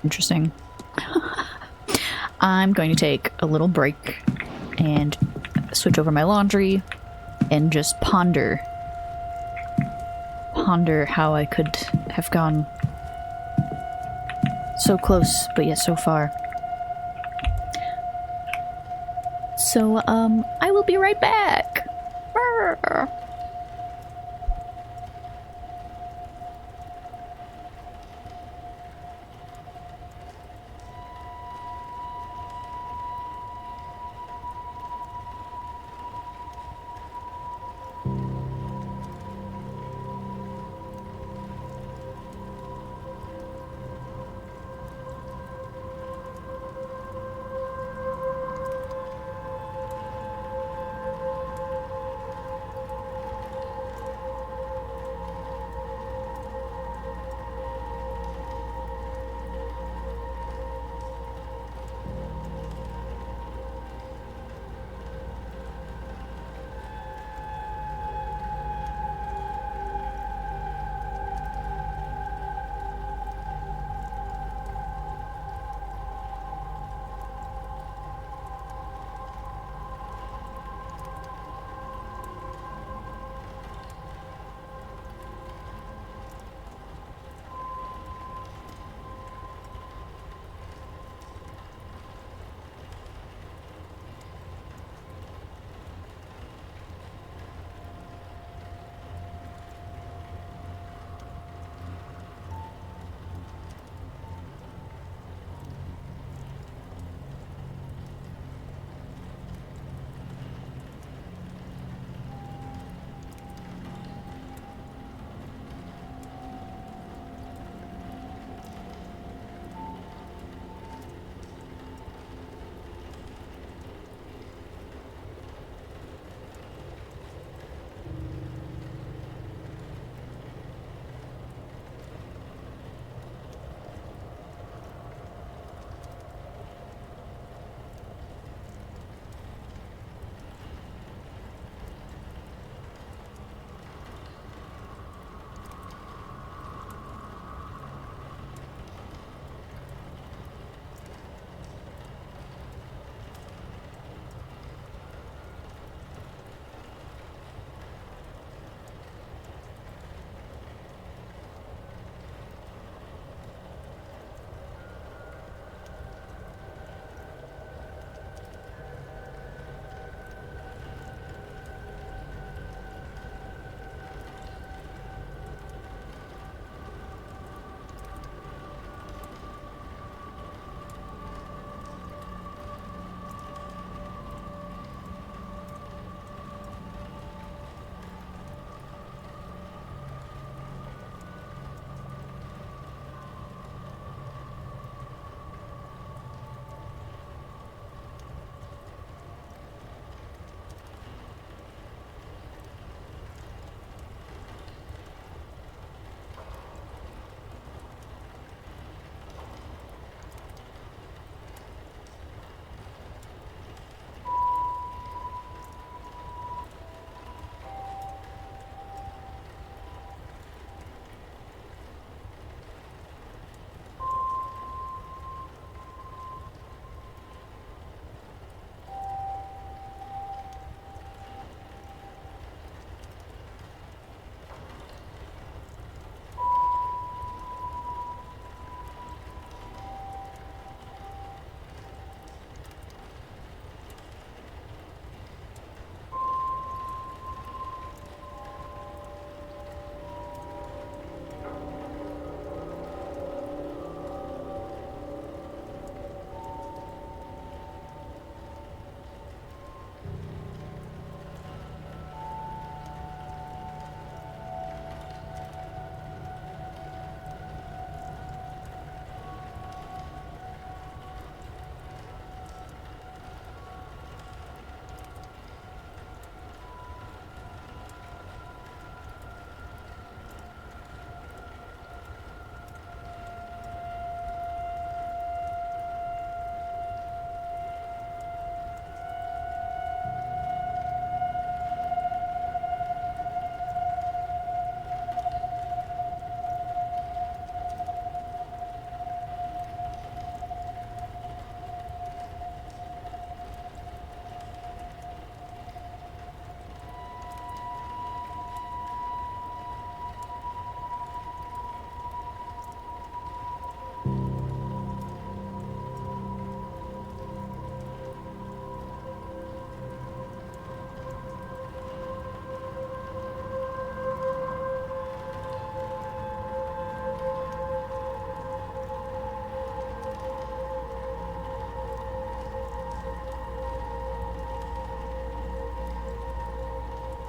Interesting. I'm going to take a little break and switch over my laundry and just ponder how I could have gone so close, but yet so far. So, I will be right back. Brr.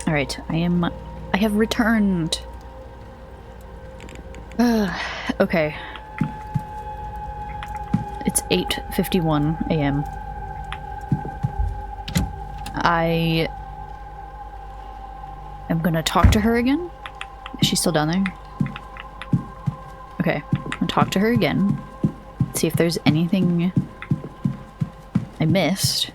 Alright, I have returned. Okay. It's 8:51 a.m. I am gonna talk to her again. Is she still down there? Okay, I'm gonna talk to her again. See if there's anything I missed.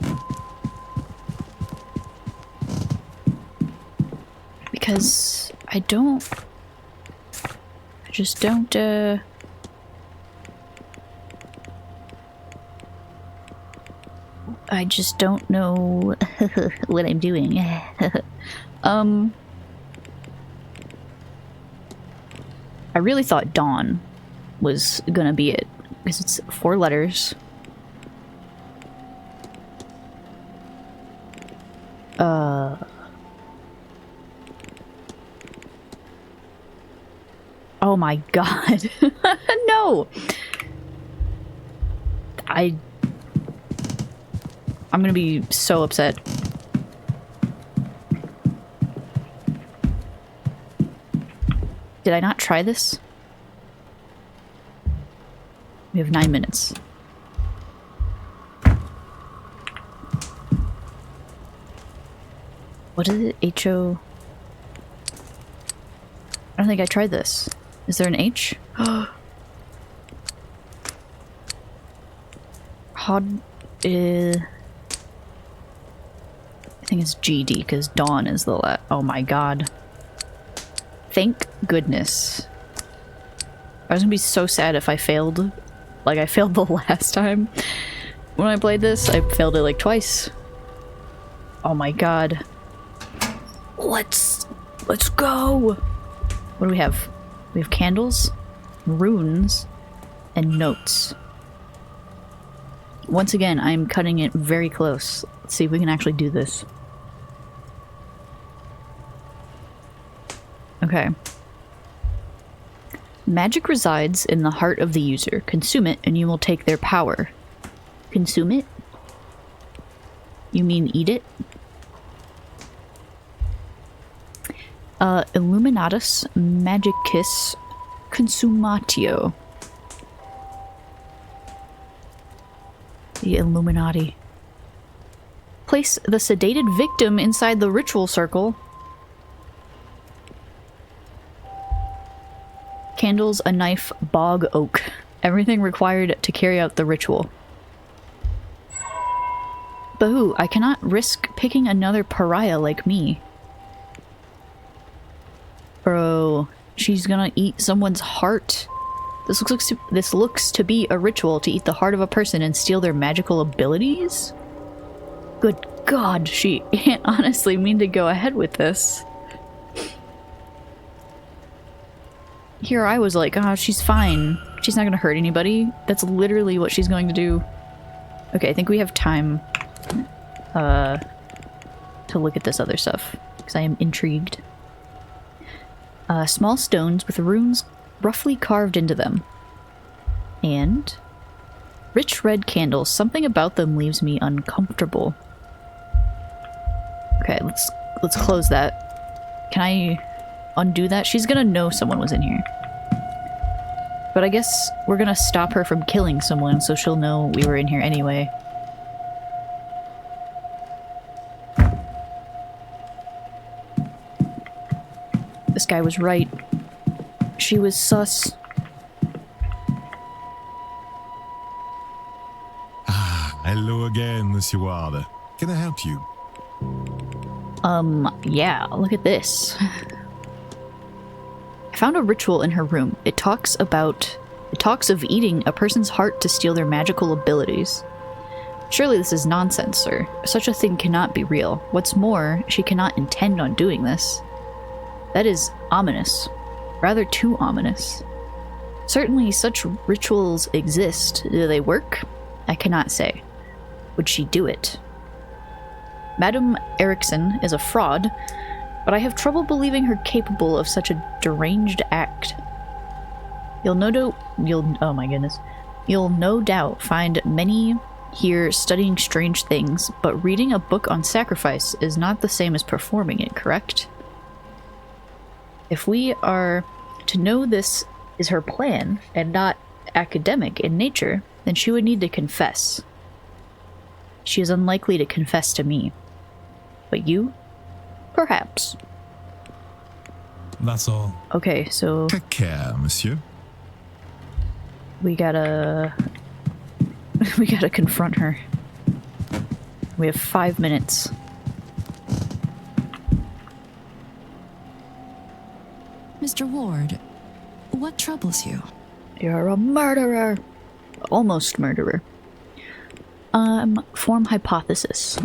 Because I just don't, I just don't know what I'm doing. I really thought Dawn was gonna be it, because it's 4 letters. Oh my god. No! I'm gonna be so upset. Did I not try this? We have 9 minutes. What is it? H-O... I don't think I tried this. Is there an H? Hod... I think it's GD, because Dawn is the oh my god. Thank goodness. I was gonna be so sad if I failed. Like I failed the last time. When I played this, I failed it like twice. Oh my god. Let's go! What do we have? We have candles, runes, and notes. Once again, I'm cutting it very close. Let's see if we can actually do this. Okay. Magic resides in the heart of the user. Consume it and you will take their power. Consume it? You mean eat it? Illuminatus Magicis Consumatio. The Illuminati. Place the sedated victim inside the ritual circle. Candles, a knife, bog oak. Everything required to carry out the ritual. Boo, I cannot risk picking another pariah like me. Bro, she's gonna eat someone's heart. This looks to be a ritual to eat the heart of a person and steal their magical abilities? Good god, she can't honestly mean to go ahead with this. Here I was like, oh, she's fine. She's not gonna hurt anybody. That's literally what she's going to do. Okay, I think we have time to look at this other stuff, because I am intrigued. Small stones with runes roughly carved into them. And rich red candles. Something about them leaves me uncomfortable. Okay, let's close that. Can I undo that? She's gonna know someone was in here. But I guess we're gonna stop her from killing someone, so she'll know we were in here anyway. This guy was right. She was sus. Hello again, Monsieur Ward. Can I help you? Yeah, look at this. I found a ritual in her room. It talks of eating a person's heart to steal their magical abilities. Surely this is nonsense, sir. Such a thing cannot be real. What's more, she cannot intend on doing this. That is ominous. Rather too ominous. Certainly such rituals exist. Do they work? I cannot say. Would she do it? Madame Erickson is a fraud, but I have trouble believing her capable of such a deranged act. You'll no doubt find many here studying strange things, but reading a book on sacrifice is not the same as performing it, correct? If we are to know this is her plan and not academic in nature, then she would need to confess. She is unlikely to confess to me. But you? Perhaps. That's all. Okay, so... Take care, monsieur. We gotta... we gotta confront her. We have 5 minutes. Mr. Ward, what troubles you? You're a murderer. Almost murderer. Form hypothesis.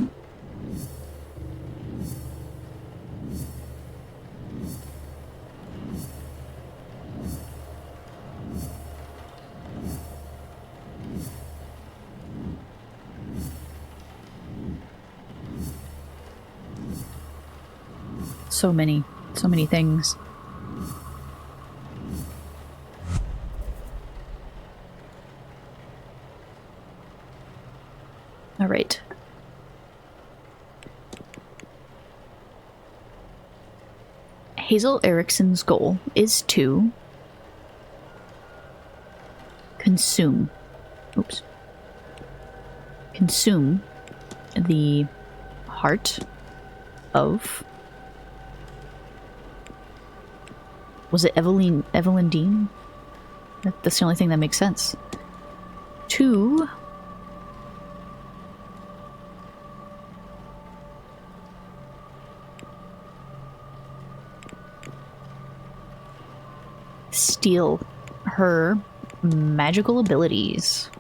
So many things. All right. Hazel Erickson's goal is to consume the heart of, was it Evelyn Dean? That's the only thing that makes sense. To steal her magical abilities.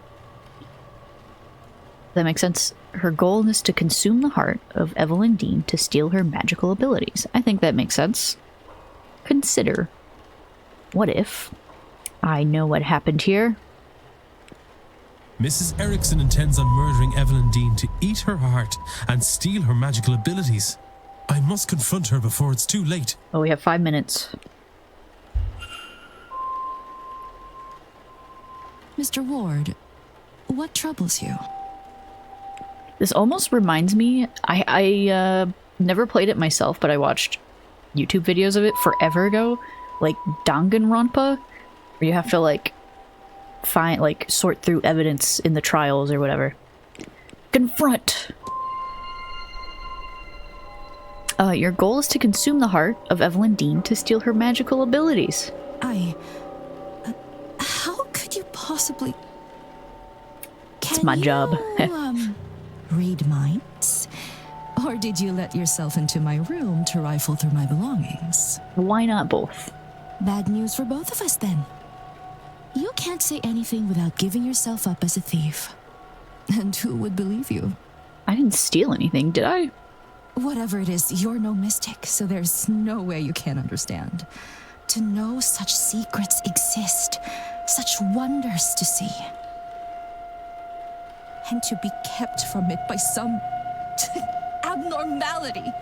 That makes sense. Her goal is to consume the heart of Evelyn Dean to steal her magical abilities. I think that makes sense. Consider, what if I know what happened here? Mrs. Erickson intends on murdering Evelyn Dean to eat her heart and steal her magical abilities. I must confront her before it's too late. Oh, we have 5 minutes. Mr. Ward, what troubles you? This almost reminds me, I never played it myself, but I watched YouTube videos of it forever ago, like Danganronpa, where you have to like sort through evidence in the trials or whatever. Confront! Your goal is to consume the heart of Evelyn Dean to steal her magical abilities. How could you possibly... It's my job. Read minds? Or did you let yourself into my room to rifle through my belongings? Why not both? Bad news for both of us, then. You can't say anything without giving yourself up as a thief. And who would believe you? I didn't steal anything, did I? Whatever it is, you're no mystic, so there's no way you can't understand. To know such secrets exist, such wonders to see. And to be kept from it by some abnormality.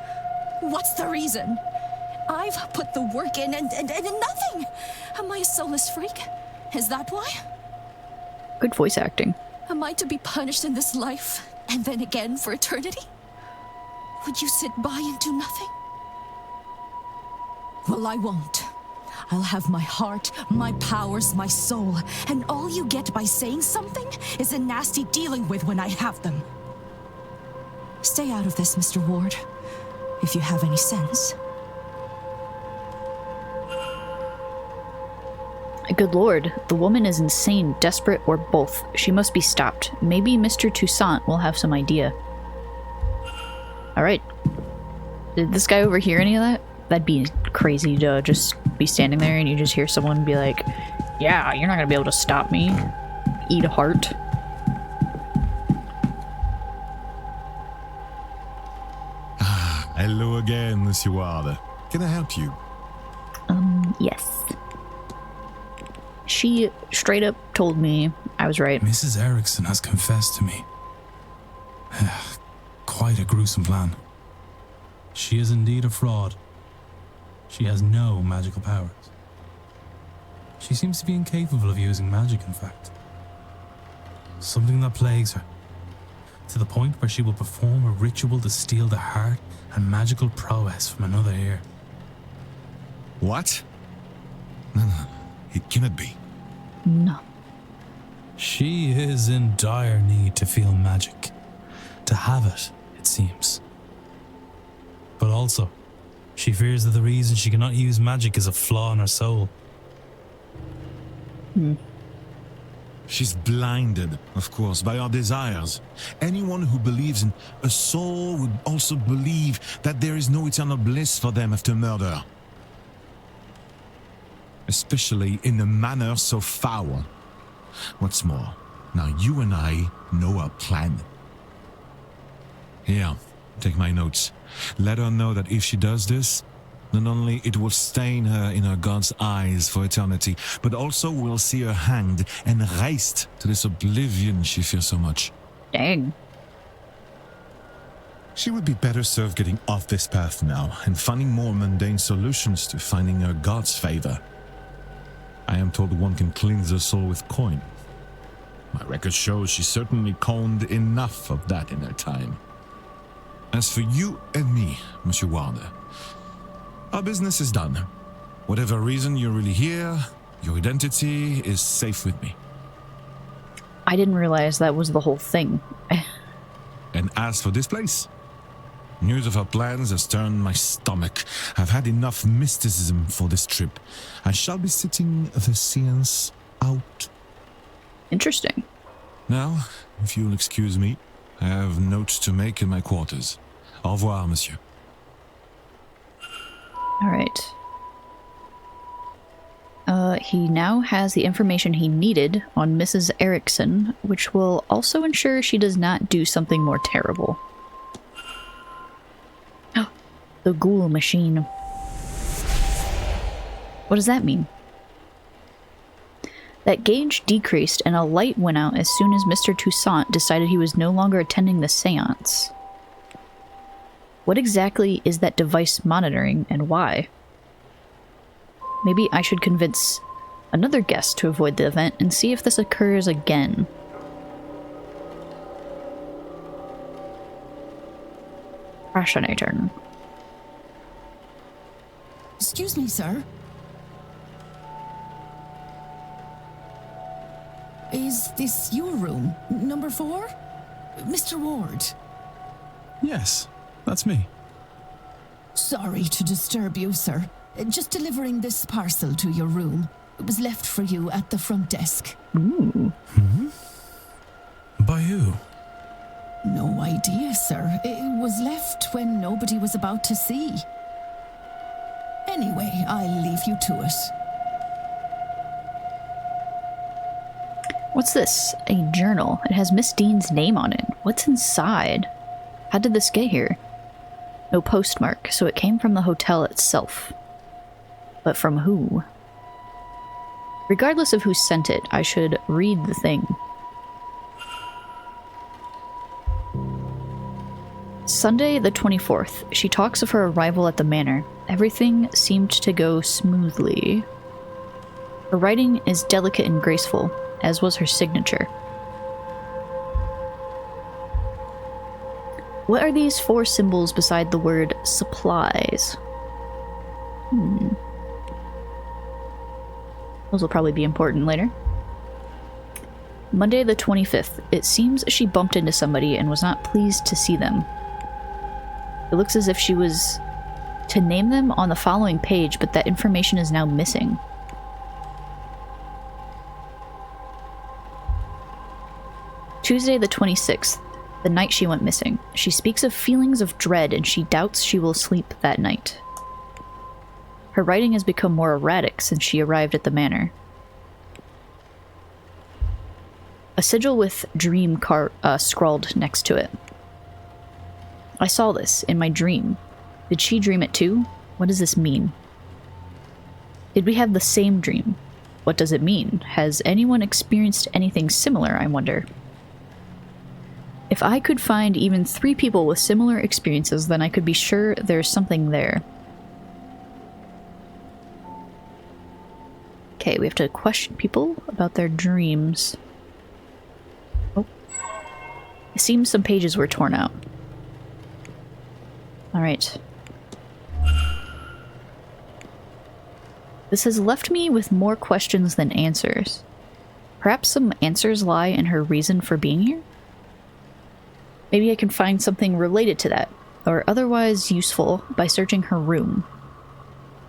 What's the reason? I've put the work in and nothing. Am I a soulless freak? Is that why? Good voice acting. Am I to be punished in this life and then again for eternity? Would you sit by and do nothing? Well, I won't. I'll have my heart, my powers, my soul, and all you get by saying something is a nasty dealing with when I have them. Stay out of this, Mr. Ward, if you have any sense. Good lord, the woman is insane, desperate, or both. She must be stopped. Maybe Mr. Toussaint will have some idea. Alright. Did this guy overhear any of that? That'd be crazy to just be standing there and you just hear someone be like, yeah, you're not gonna be able to stop me. Eat a heart. Hello again, Monsieur Ward. Can I help you? Yes. She straight up told me I was right. Mrs. Erickson has confessed to me. Quite a gruesome plan. She is indeed a fraud. She has no magical powers. She seems to be incapable of using magic, in fact. Something that plagues her, to the point where she will perform a ritual to steal the heart and magical prowess from another heir. What? No, it cannot be. No. She is in dire need to feel magic. To have it, it seems. But also, she fears that the reason she cannot use magic is a flaw in her soul. She's blinded, of course, by our desires. Anyone who believes in a soul would also believe that there is no eternal bliss for them after murder. Especially in a manner so foul. What's more, now you and I know our plan. Here, take my notes. Let her know that if she does this, not only it will stain her in her God's eyes for eternity, but also we'll see her hanged and raised to this oblivion she fears so much. Dang. She would be better served getting off this path now and finding more mundane solutions to finding her God's favor. I am told one can cleanse her soul with coin. My record shows she certainly coined enough of that in her time. As for you and me, Monsieur Warner, our business is done. Whatever reason you're really here, your identity is safe with me. I didn't realize that was the whole thing. And as for this place, news of our plans has turned my stomach. I've had enough mysticism for this trip. I shall be sitting the Seance out. Interesting. Now, if you'll excuse me, I have notes to make in my quarters. Au revoir, monsieur. All right. He now has the information he needed on Mrs. Erickson, which will also ensure she does not do something more terrible. Oh, the ghoul machine. What does that mean? That gauge decreased and a light went out as soon as Mr. Toussaint decided he was no longer attending the seance. What exactly is that device monitoring and why? Maybe I should convince another guest to avoid the event and see if this occurs again. Fascinating. Excuse me, sir. Is this your room? Number 4? Mr. Ward? Yes, that's me. Sorry to disturb you, sir. Just delivering this parcel to your room. It was left for you at the front desk. Ooh. By who? No idea, sir. It was left when nobody was about to see. Anyway, I'll leave you to it. What's this? A journal. It has Miss Dean's name on it. What's inside? How did this get here? No postmark, so it came from the hotel itself. But from who? Regardless of who sent it, I should read the thing. Sunday the 24th. She talks of her arrival at the manor. Everything seemed to go smoothly. Her writing is delicate and graceful, as was her signature. What are these 4 symbols beside the word supplies? Those will probably be important later. Monday the 25th. It seems she bumped into somebody and was not pleased to see them. It looks as if she was to name them on the following page, but that information is now missing. Tuesday the 26th. The night she went missing. She speaks of feelings of dread and she doubts she will sleep that night. Her writing has become more erratic since she arrived at the manor. A sigil with dream scrawled next to it. I saw this in my dream. Did she dream it too? What does this mean? Did we have the same dream? What does it mean? Has anyone experienced anything similar, I wonder? If I could find even 3 people with similar experiences, then I could be sure there's something there. Okay, we have to question people about their dreams. Oh. It seems some pages were torn out. Alright. This has left me with more questions than answers. Perhaps some answers lie in her reason for being here? Maybe I can find something related to that, or otherwise useful, by searching her room.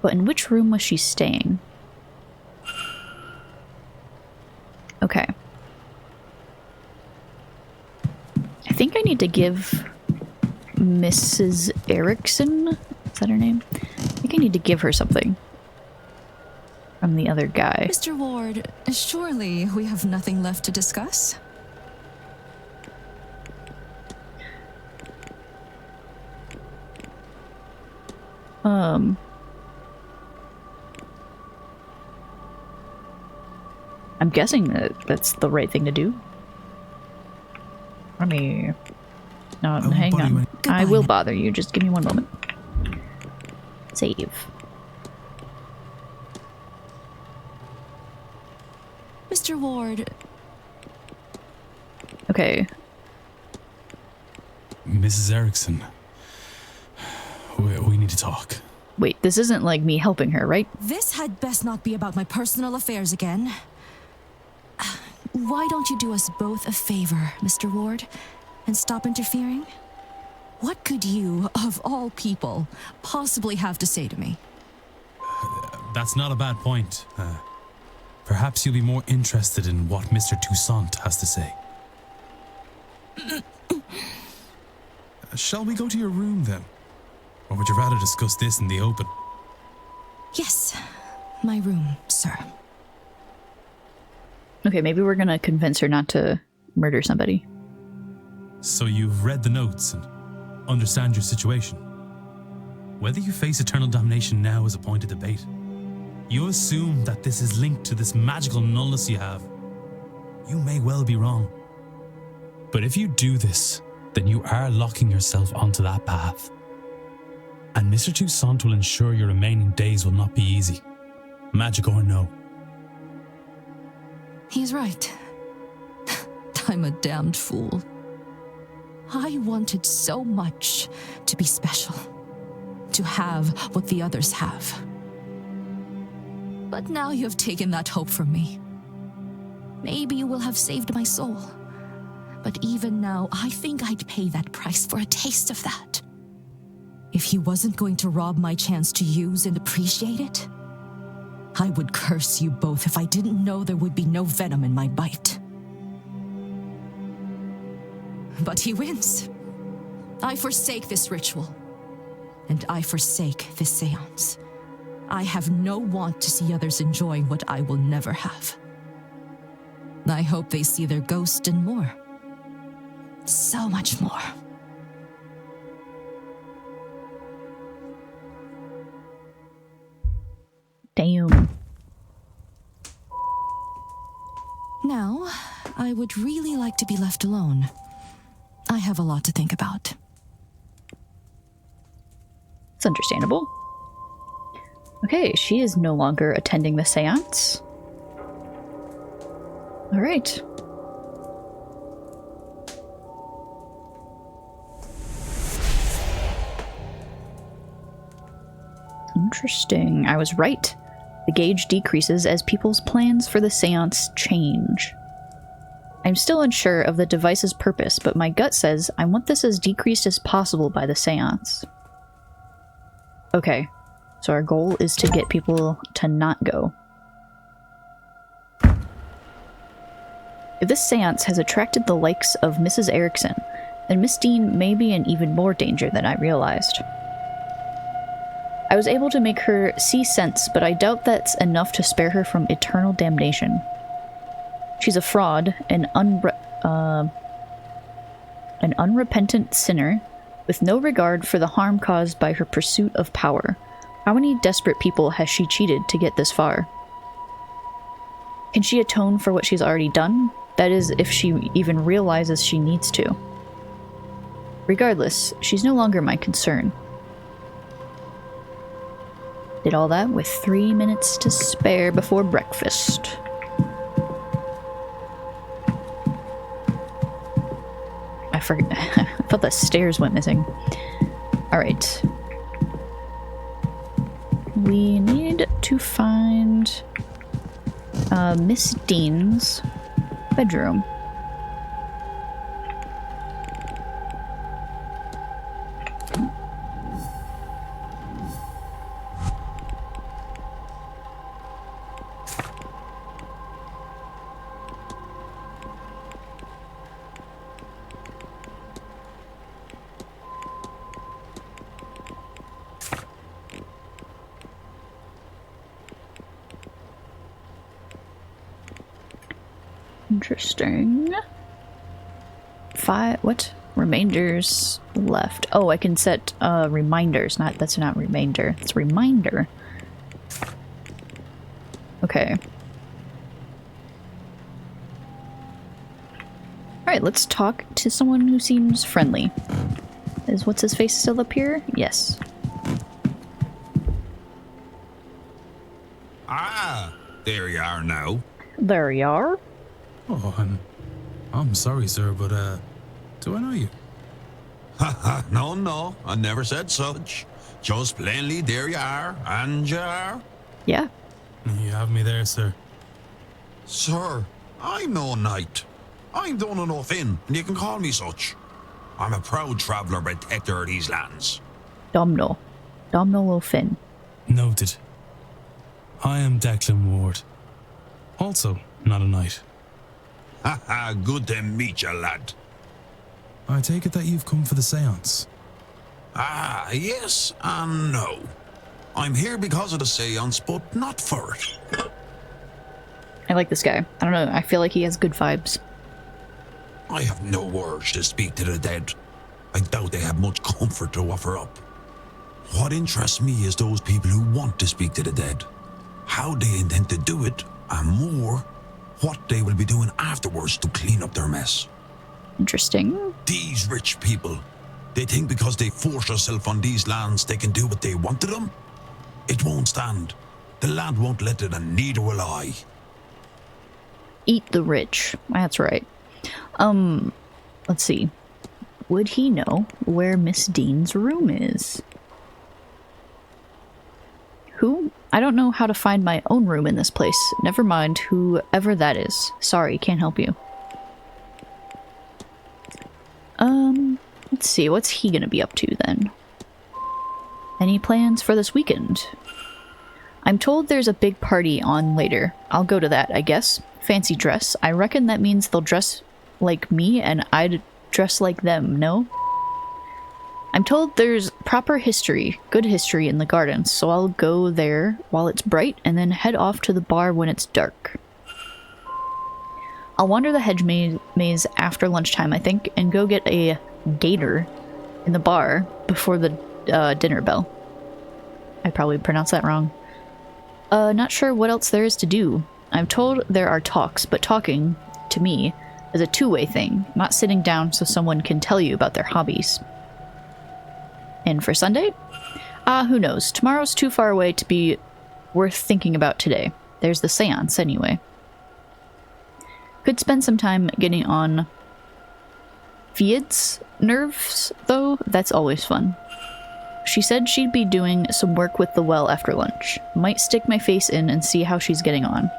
But in which room was she staying? Okay. I think I need to give Mrs. Erickson, is that her name? I think I need to give her something from the other guy. Mr. Ward, surely we have nothing left to discuss? I'm guessing that that's the right thing to do. Let me... No, hang on. I will bother you. Just give me one moment. Save. Mr. Ward. Okay. Mrs. Erickson. We need to talk. Wait, this isn't like me helping her, right? This had best not be about my personal affairs again. Why don't you do us both a favor, Mr. Ward, and stop interfering? What could you, of all people, possibly have to say to me? That's not a bad point. Perhaps you'll be more interested in what Mr. Toussaint has to say. Shall we go to your room, then? Or would you rather discuss this in the open? Yes, my room, sir. Okay, maybe we're gonna convince her not to murder somebody. So you've read the notes and understand your situation. Whether you face eternal damnation now is a point of debate. You assume that this is linked to this magical nullness you have. You may well be wrong. But if you do this, then you are locking yourself onto that path. And Mr. Toussaint will ensure your remaining days will not be easy. Magic or no. He's right. I'm a damned fool. I wanted so much to be special, to have what the others have. But now you have taken that hope from me. Maybe you will have saved my soul. But even now, I think I'd pay that price for a taste of that. If he wasn't going to rob my chance to use and appreciate it, I would curse you both if I didn't know there would be no venom in my bite. But he wins. I forsake this ritual. And I forsake this seance. I have no want to see others enjoying what I will never have. I hope they see their ghost and more. So much more. Damn. Now, I would really like to be left alone. I have a lot to think about. It's understandable. Okay, she is no longer attending the seance. All right. Interesting. I was right. The gauge decreases as people's plans for the seance change. I'm still unsure of the device's purpose, but my gut says I want this as decreased as possible by the seance. Okay, so our goal is to get people to not go. If this seance has attracted the likes of Mrs. Erickson, then Miss Dean may be in even more danger than I realized. I was able to make her see sense, but I doubt that's enough to spare her from eternal damnation. She's a fraud, an unrepentant sinner, with no regard for the harm caused by her pursuit of power. How many desperate people has she cheated to get this far? Can she atone for what she's already done? That is, if she even realizes she needs to. Regardless, she's no longer my concern. Did all that with 3 minutes to spare before breakfast. I forgot. I thought the stairs went missing. Alright. We need to find Miss Dean's bedroom. Interesting. What? Remainders left. Oh, I can set reminders. That's not remainder. It's reminder. Okay. Alright, let's talk to someone who seems friendly. Is what's his face still up here? Yes. Ah, there you are now. There you are. Oh, I'm sorry, sir, but do I know you? Haha, no, I never said such. Just plainly, there you are, and you are. Yeah. You have me there, sir. Sir, I'm no knight. I'm done enough in, and you can call me such. I'm a proud traveller protector of these lands. Domno O'Finn. Noted. I am Declan Ward. Also, not a knight. Haha, good to meet you, lad. I take it that you've come for the seance. Ah, yes and no. I'm here because of the seance, but not for it. I like this guy. I don't know, I feel like he has good vibes. I have no urge to speak to the dead. I doubt they have much comfort to offer up. What interests me is those people who want to speak to the dead. How they intend to do it, and more, what they will be doing afterwards to clean up their mess. Interesting. These rich people, they think because they force themselves on these lands they can do what they want to them? It won't stand. The land won't let it, and neither will I. Eat the rich. That's right. Let's see. Would he know where Miss Dean's room is? Who? I don't know how to find my own room in this place. Never mind whoever that is. Sorry, can't help you. Let's see. What's he gonna be up to then? Any plans for this weekend? I'm told there's a big party on later. I'll go to that, I guess. Fancy dress. I reckon that means they'll dress like me and I'd dress like them, no? I'm told there's proper history, good history in the gardens, so I'll go there while it's bright and then head off to the bar when it's dark. I'll wander the hedge maze after lunchtime, I think, and go get a gator in the bar before the dinner bell. I probably pronounced that wrong. Not sure what else there is to do. I'm told there are talks, but talking, to me, is a two-way thing, not sitting down so someone can tell you about their hobbies. And for Sunday? Who knows? Tomorrow's too far away to be worth thinking about today. There's the seance, anyway. Could spend some time getting on Fied's nerves, though. That's always fun. She said she'd be doing some work with the well after lunch. Might stick my face in and see how she's getting on.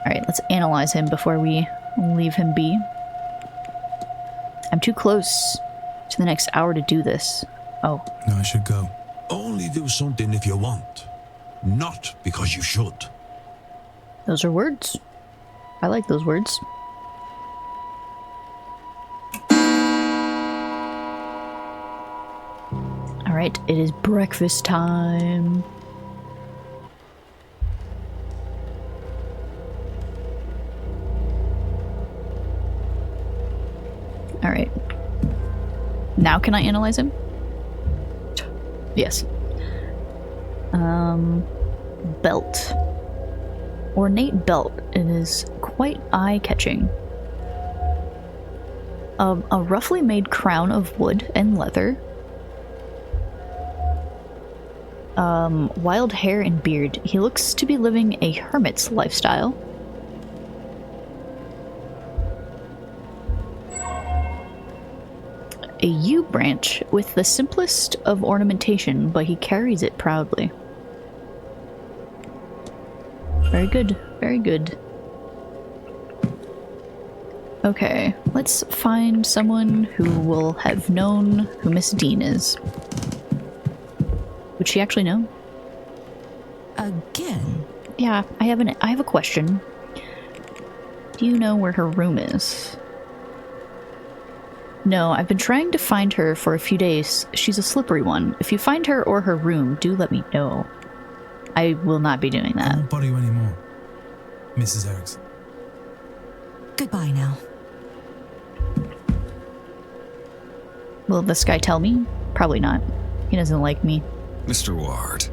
Alright, let's analyze him before we leave him be. I'm too close to the next hour to do this. Oh. No, I should go. Only do something if you want, not because you should. Those are words. I like those words. Alright, it is breakfast time. Alright. Now can I analyze him? Yes. Belt. Ornate belt. It is quite eye-catching. A roughly made crown of wood and leather. Wild hair and beard. He looks to be living a hermit's lifestyle. a yew branch with the simplest of ornamentation, but he carries it proudly. Very good, very good. Okay, let's find someone who will have known who Miss Dean is. Would she actually know? Again? Yeah, I have a question. Do you know where her room is? No, I've been trying to find her for a few days. She's a slippery one. If you find her or her room, do let me know. I will not be doing that. I won't bother you anymore, Mrs. Erickson. Goodbye now. Will this guy tell me? Probably not. He doesn't like me. Mr. Ward,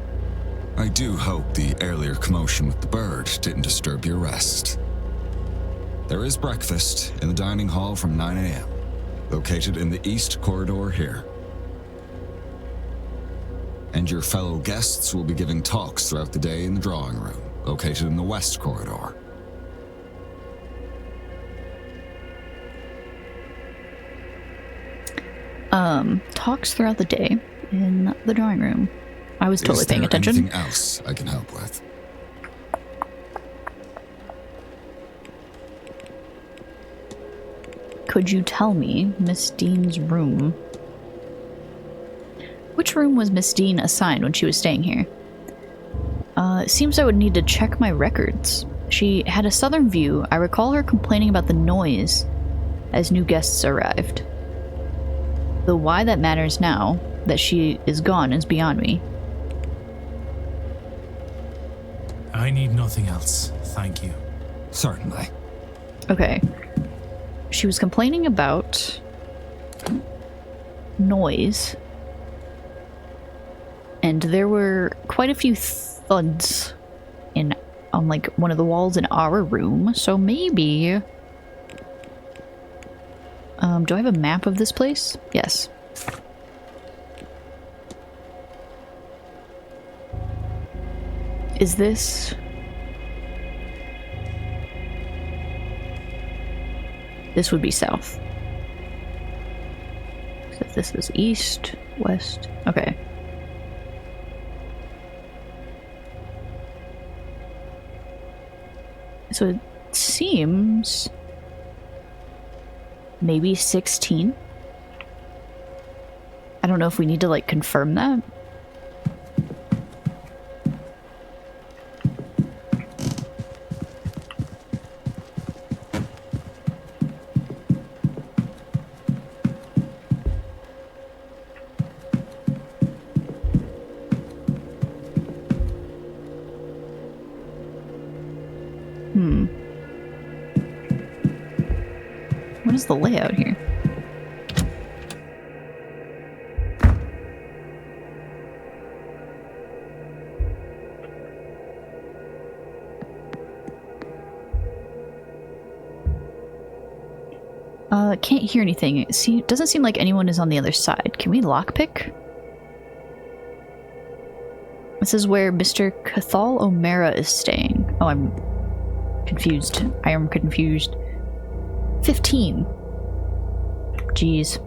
I do hope the earlier commotion with the bird didn't disturb your rest. There is breakfast in the dining hall from 9 a.m., located in the east corridor here. And your fellow guests will be giving talks throughout the day in the drawing room, located in the west corridor. Talks throughout the day in the drawing room. I was totally paying attention. Is there anything else I can help with? Could you tell me Miss Dean's room? Which room was Miss Dean assigned when she was staying here? It seems I would need to check my records. She had a southern view. I recall her complaining about the noise as new guests arrived. Though why that matters now that she is gone is beyond me. I need nothing else, thank you. Certainly. Okay. She was complaining about noise. And there were quite a few thuds on like one of the walls in our room, so maybe... do I have a map of this place? Yes. Is this... This would be south. So if this is east, west... Okay. So it seems... Maybe 16? I don't know if we need to, like, confirm that. What is the layout here? Can't hear anything. Doesn't seem like anyone is on the other side. Can we lockpick? This is where Mr. Cathal O'Mara is staying. Oh, I'm confused. I am confused. 15. Jeez.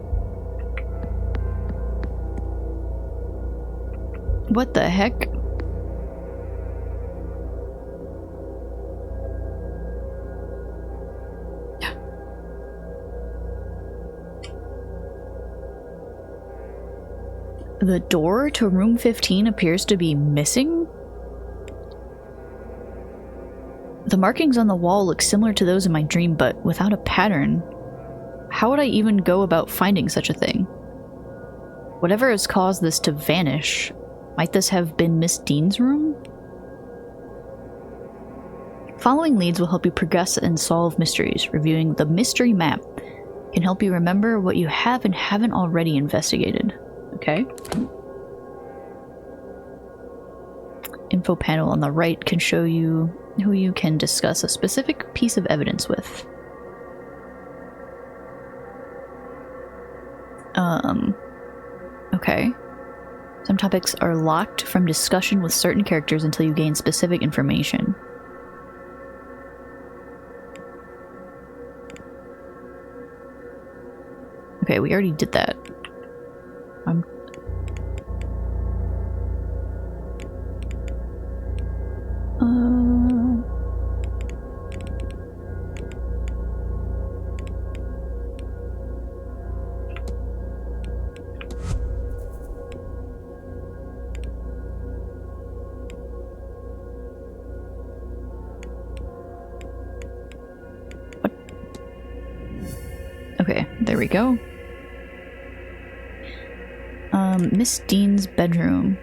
What the heck? The door to room 15 appears to be missing? The markings on the wall look similar to those in my dream, but without a pattern. How would I even go about finding such a thing? Whatever has caused this to vanish, might this have been Miss Dean's room? Following leads will help you progress and solve mysteries. Reviewing the mystery map can help you remember what you have and haven't already investigated. Okay. Info panel on the right can show you who you can discuss a specific piece of evidence with. Okay. Some topics are locked from discussion with certain characters until you gain specific information. Okay, we already did that. Okay, there we go. Miss Dean's bedroom.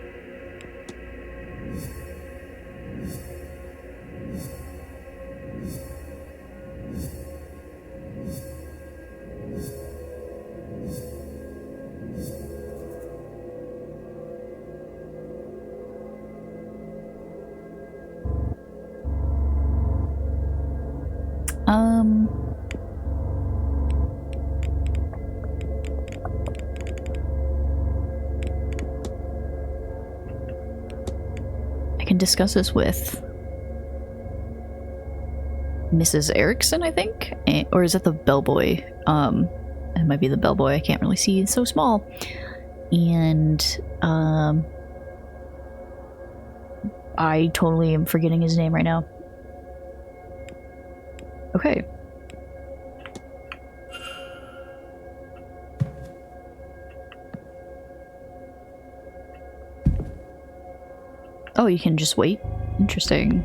I can discuss this with Mrs. Erickson, I think? Or is it the bellboy? It might be the bellboy. I can't really see. It's so small. And, I totally am forgetting his name right now. Okay. Oh, you can just wait? Interesting.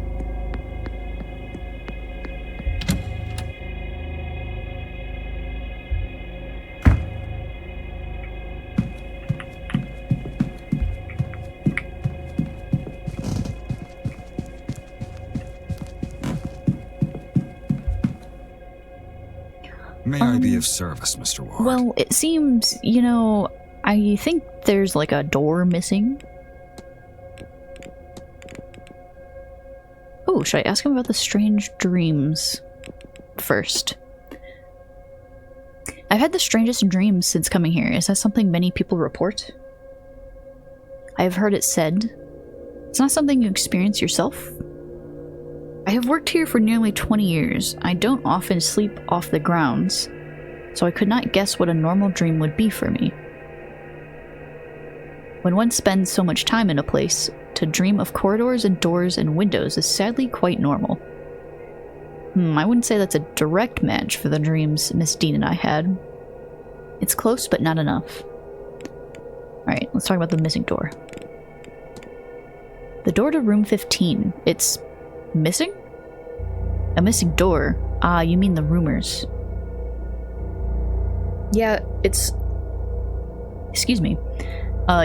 May I be of service, Mr. Ward? Well, it seems, you know, I think there's like a door missing. Oh, should I ask him about the strange dreams first? I've had the strangest dreams since coming here. Is that something many people report? I have heard it said. It's not something you experience yourself? I have worked here for nearly 20 years. I don't often sleep off the grounds, so I could not guess what a normal dream would be for me. When one spends so much time in a place, to dream of corridors and doors and windows is sadly quite normal. I wouldn't say that's a direct match for the dreams Miss Dean and I had. It's close, but not enough. Alright, let's talk about the missing door. The door to room 15. It's missing? A missing door? Ah, you mean the rumors. Yeah, it's... Excuse me.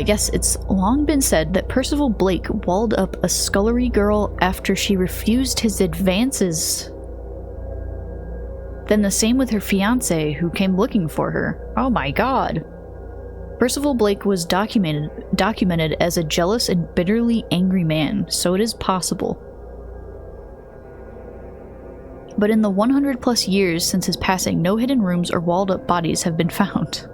Yes, it's long been said that Percival Blake walled up a scullery girl after she refused his advances. Then the same with her fiancé, who came looking for her. Oh my god. Percival Blake was documented as a jealous and bitterly angry man, so it is possible. But in the 100 plus years since his passing, no hidden rooms or walled up bodies have been found.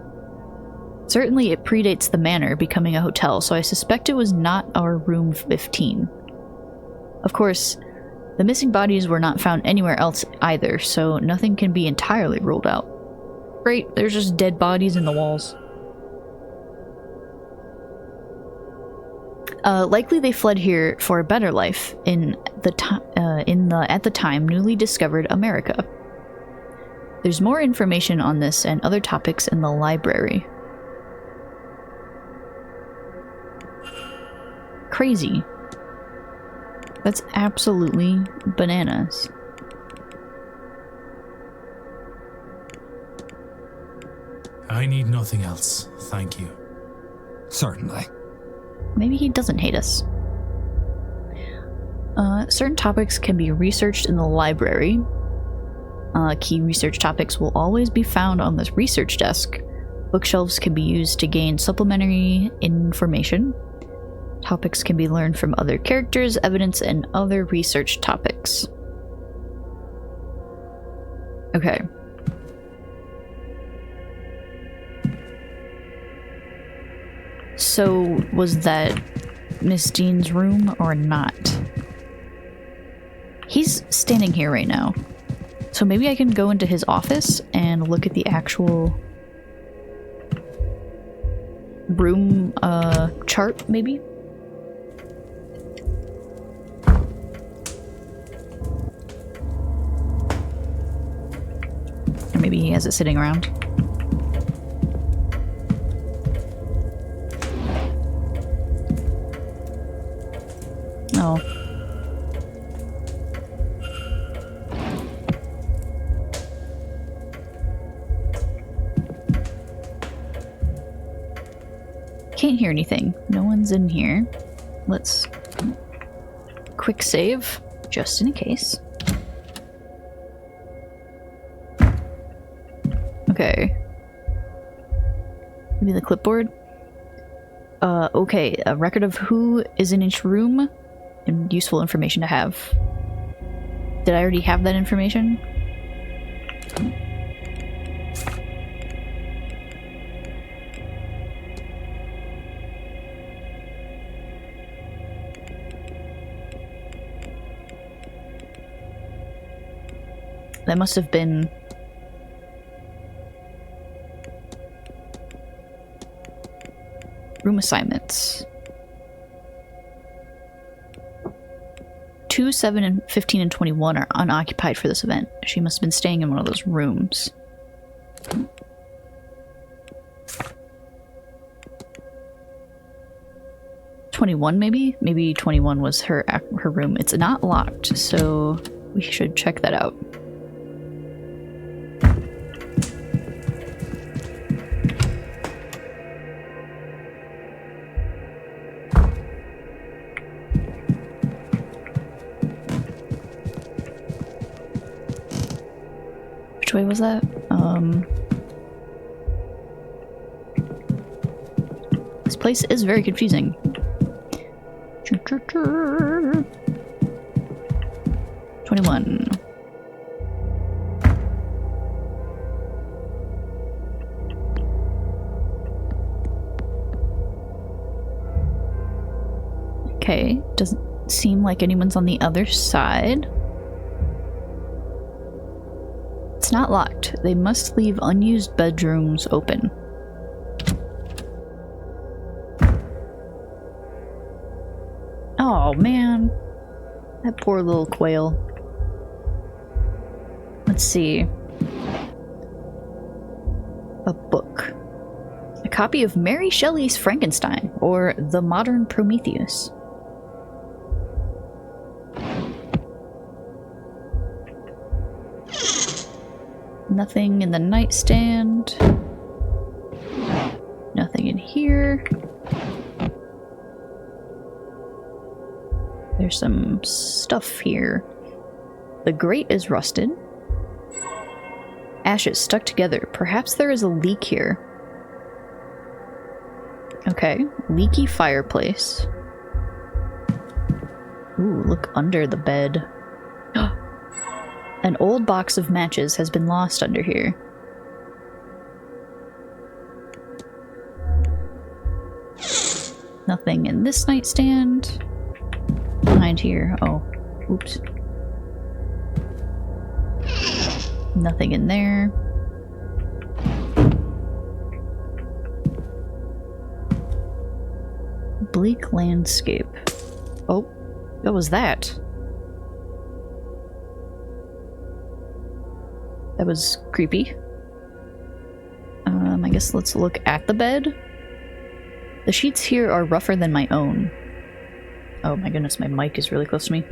Certainly it predates the Manor becoming a hotel, so I suspect it was not our room 15. Of course, the missing bodies were not found anywhere else either, so nothing can be entirely ruled out. Great, there's just dead bodies in the walls. Likely they fled here for a better life in the at the time newly discovered America. There's more information on this and other topics in the library. Crazy. That's absolutely bananas. I need nothing else, thank you. Certainly. Maybe he doesn't hate us. Certain topics can be researched in the library. Key research topics will always be found on this research desk. Bookshelves can be used to gain supplementary information. Topics can be learned from other characters, evidence, and other research topics. Okay. So, was that Miss Dean's room or not? He's standing here right now. So maybe I can go into his office and look at the actual room chart, maybe? Or maybe he has it sitting around. No. can't hear anything. No one's in here. Let's quick save, just in case. Okay. Maybe the clipboard? Okay, a record of who is in each room, and useful information to have. Did I already have that information? That must have been... room assignments. 2, 7, and 15, and 21 are unoccupied for this event. She must have been staying in one of those rooms. '21 maybe? Maybe 21 was her room. It's not locked, so we should check that out. Which way was that? This place is very confusing. 21. Okay, doesn't seem like anyone's on the other side. It's not locked. They must leave unused bedrooms open. Oh man, that poor little quail. Let's see. A book. A copy of Mary Shelley's Frankenstein, or The Modern Prometheus. Nothing in the nightstand. Nothing in here. There's some stuff here. The grate is rusted. Ashes stuck together. Perhaps there is a leak here. Okay, leaky fireplace. Ooh, look under the bed. An old box of matches has been lost under here. Nothing in this nightstand. Behind here. Oh, oops. Nothing in there. Bleak landscape. Oh, what was that? That was creepy. I guess let's look at the bed. The sheets here are rougher than my own. Oh my goodness, my mic is really close to me.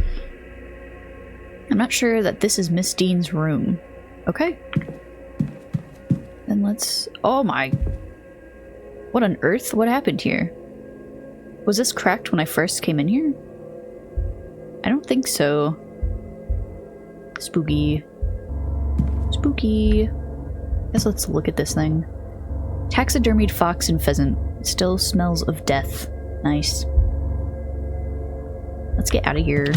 I'm not sure that this is Miss Dean's room. Okay. Then let's... Oh my... What on earth? What happened here? Was this cracked when I first came in here? I don't think so. Spooky. Spooky. Guess let's look at this thing. Taxidermied fox and pheasant. Still smells of death. Nice. Let's get out of here.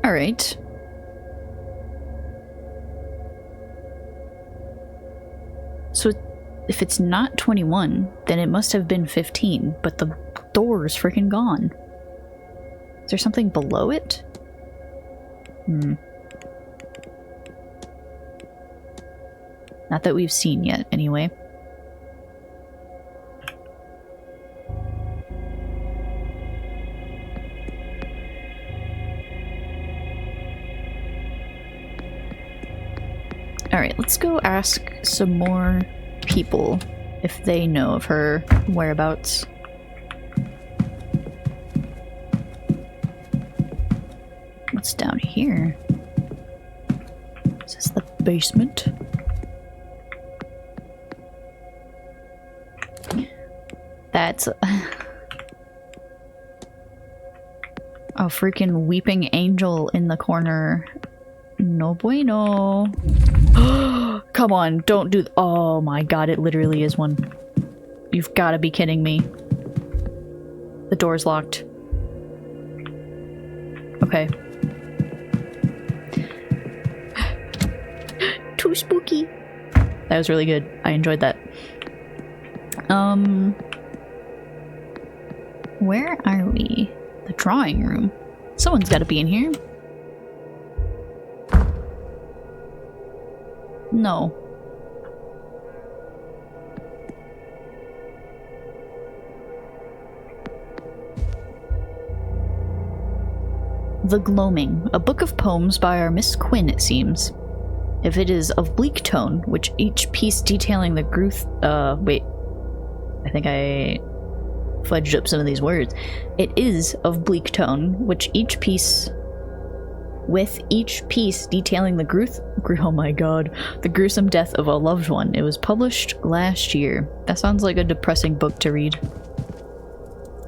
Alright. So if it's not 21, then it must have been 15, but the door's freaking gone. Is there something below it? Not that we've seen yet, anyway. Alright, let's go ask some more people if they know of her whereabouts. What's down here? Is this the basement. That's a freaking weeping angel in the corner. No bueno. Come on, don't do oh my god, it literally is one. You've got to be kidding me. The door's locked. Okay. Too spooky. That was really good. I enjoyed that. Where are we? The drawing room. Someone's got to be in here. No. The Gloaming, a book of poems by our Miss Quinn, it seems. If it is of bleak tone, which each piece detailing the wait. I think I fudged up some of these words. It is of bleak tone, with each piece detailing the gruesome death of a loved one. It was published last year. That sounds like a depressing book to read.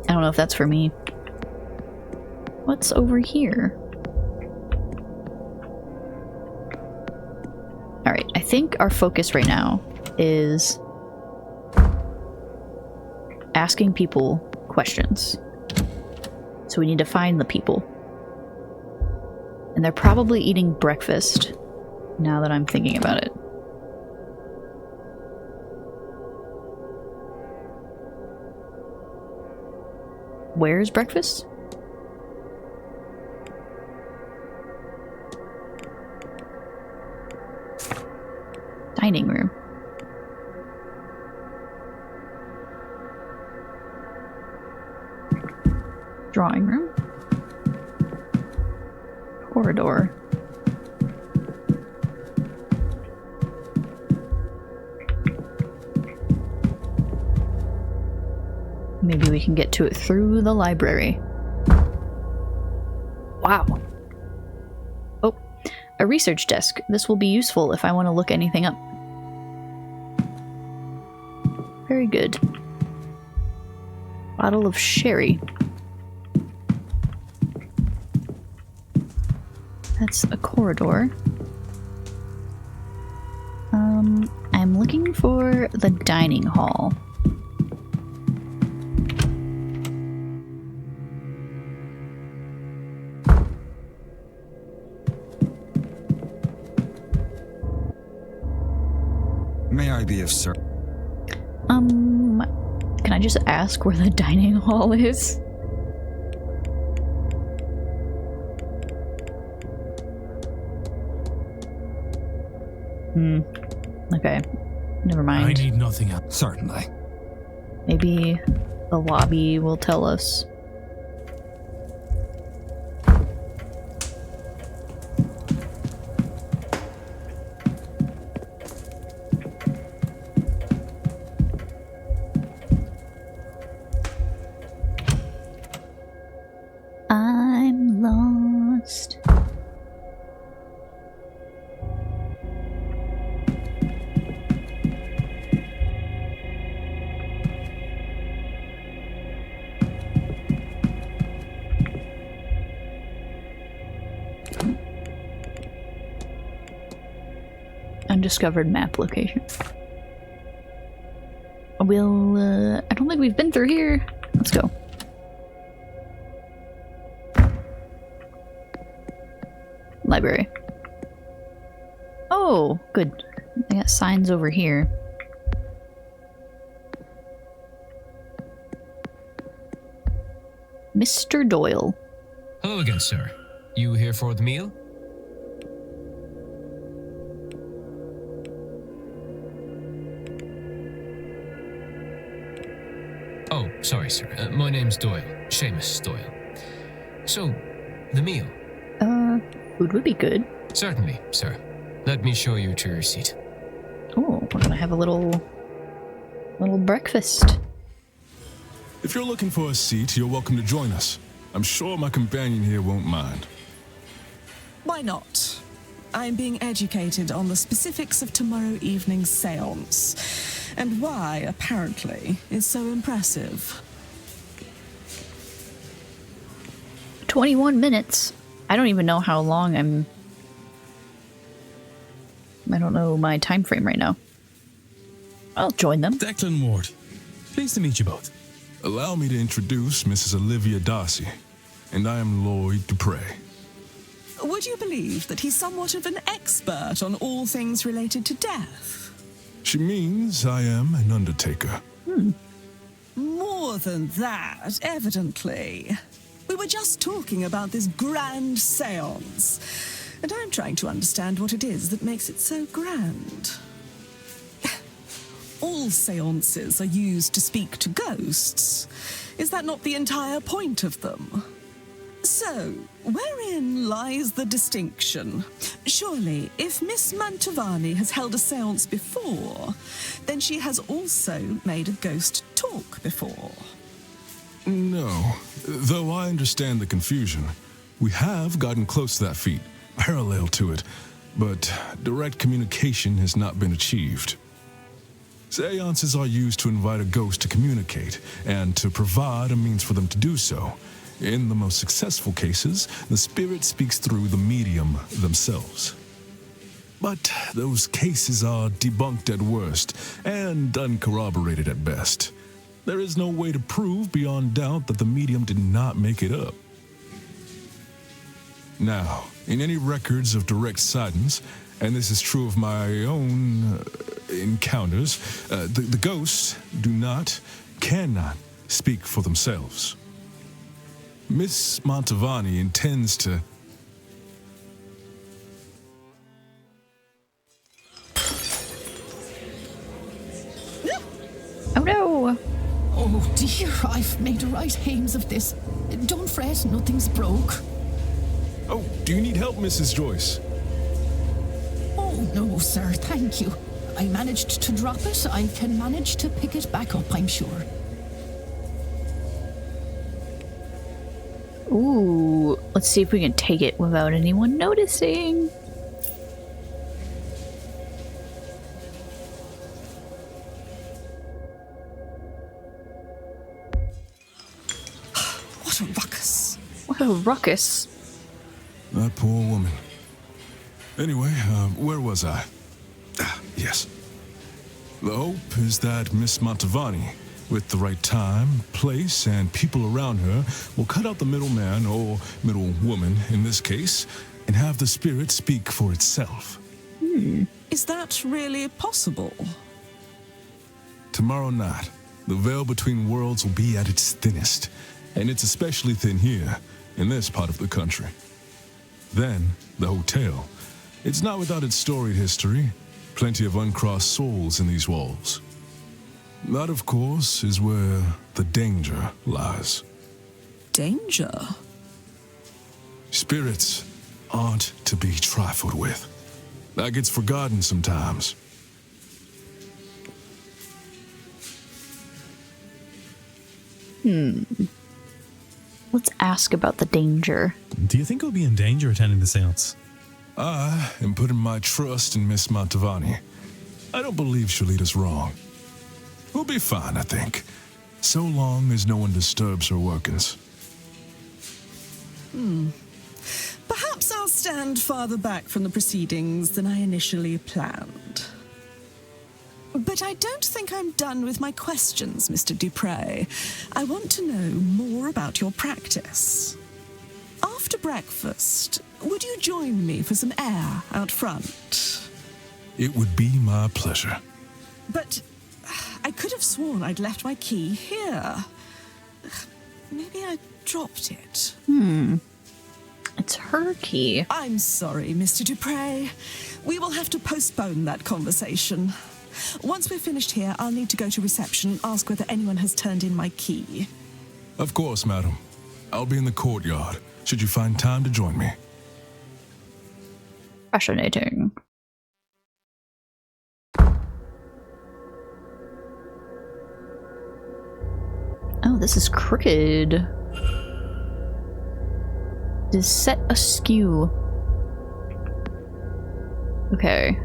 I don't know if that's for me. What's over here? Alright, I think our focus right now is asking people questions. So we need to find the people. And they're probably eating breakfast, now that I'm thinking about it. Where's breakfast? Dining room. Drawing room. Corridor. Maybe we can get to it through the library. Wow. Oh, a research desk. This will be useful if I want to look anything up. Very good. Bottle of sherry. That's a corridor. I'm looking for the dining hall. May I be of service? Can I just ask where the dining hall is? Okay. Never mind. I need nothing else. Certainly. Maybe the lobby will tell us. I'm lost. Undiscovered map location. We'll, I don't think we've been through here. Let's go. Library. Oh, good. They got signs over here. Mr. Doyle. Hello again, sir. You here for the meal? Oh, sorry, sir. My name's Doyle. Seamus Doyle. So, the meal? Food would be good. Certainly, sir. Let me show you to your seat. Oh, we're gonna have a little breakfast. If you're looking for a seat, you're welcome to join us. I'm sure my companion here won't mind. Why not? I'm being educated on the specifics of tomorrow evening's seance, and why, apparently, is so impressive. 21 minutes. I don't even know how long I don't know my time frame right now. I'll join them. Declan Ward. Pleased to meet you both. Allow me to introduce Mrs. Olivia Darcy, and I am Lloyd Dupre. Would you believe that he's somewhat of an expert on all things related to death? She means I am an undertaker. More than that, evidently. We were just talking about this grand seance, and I'm trying to understand what it is that makes it so grand. All seances are used to speak to ghosts. Is that not the entire point of them? So, wherein lies the distinction? Surely, if Miss Mantovani has held a seance before, then she has also made a ghost talk before. No, though I understand the confusion. We have gotten close to that feat, parallel to it, but direct communication has not been achieved. Seances are used to invite a ghost to communicate, and to provide a means for them to do so. In the most successful cases, the spirit speaks through the medium themselves. But those cases are debunked at worst, and uncorroborated at best. There is no way to prove beyond doubt that the medium did not make it up. Now, in any records of direct sightings, and this is true of my own encounters, the ghosts cannot speak for themselves. Miss Mantovani intends to... Oh no! Oh dear, I've made a right hames of this. Don't fret, nothing's broke. Oh, do you need help, Mrs. Joyce? Oh no, sir, thank you. I managed to drop it. I can manage to pick it back up, I'm sure. Ooh, let's see if we can take it without anyone noticing. What a ruckus. What a ruckus. That poor woman. Anyway, where was I? Yes. The hope is that Miss Mantovani, with the right time, place, and people around her, will cut out the middleman, or middlewoman in this case, and have the spirit speak for itself. Is that really possible? Tomorrow night, the veil between worlds will be at its thinnest, and it's especially thin here, in this part of the country. Then, the hotel. It's not without its storied history. Plenty of uncrossed souls in these walls. That, of course, is where the danger lies. Danger? Spirits aren't to be trifled with. That gets forgotten sometimes. Let's ask about the danger. Do you think we'll be in danger attending the seance? I am putting my trust in Miss Mantovani. I don't believe she'll lead us wrong. We'll be fine, I think. So long as no one disturbs her workings. Perhaps I'll stand farther back from the proceedings than I initially planned. But I don't think I'm done with my questions, Mr. Dupre. I want to know more about your practice. After breakfast, would you join me for some air out front? It would be my pleasure. But I could have sworn I'd left my key here. Maybe I dropped it. It's her key. I'm sorry, Mr. Dupre. We will have to postpone that conversation. Once we're finished here, I'll need to go to reception and ask whether anyone has turned in my key. Of course, madam. I'll be in the courtyard, should you find time to join me. Fascinating. Oh, this is crooked. It is set askew. Okay.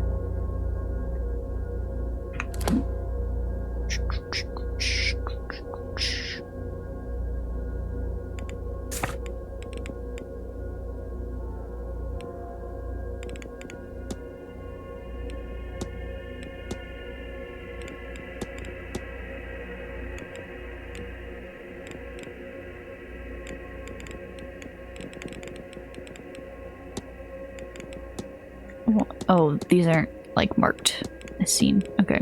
Oh, these aren't like marked as seen. Okay.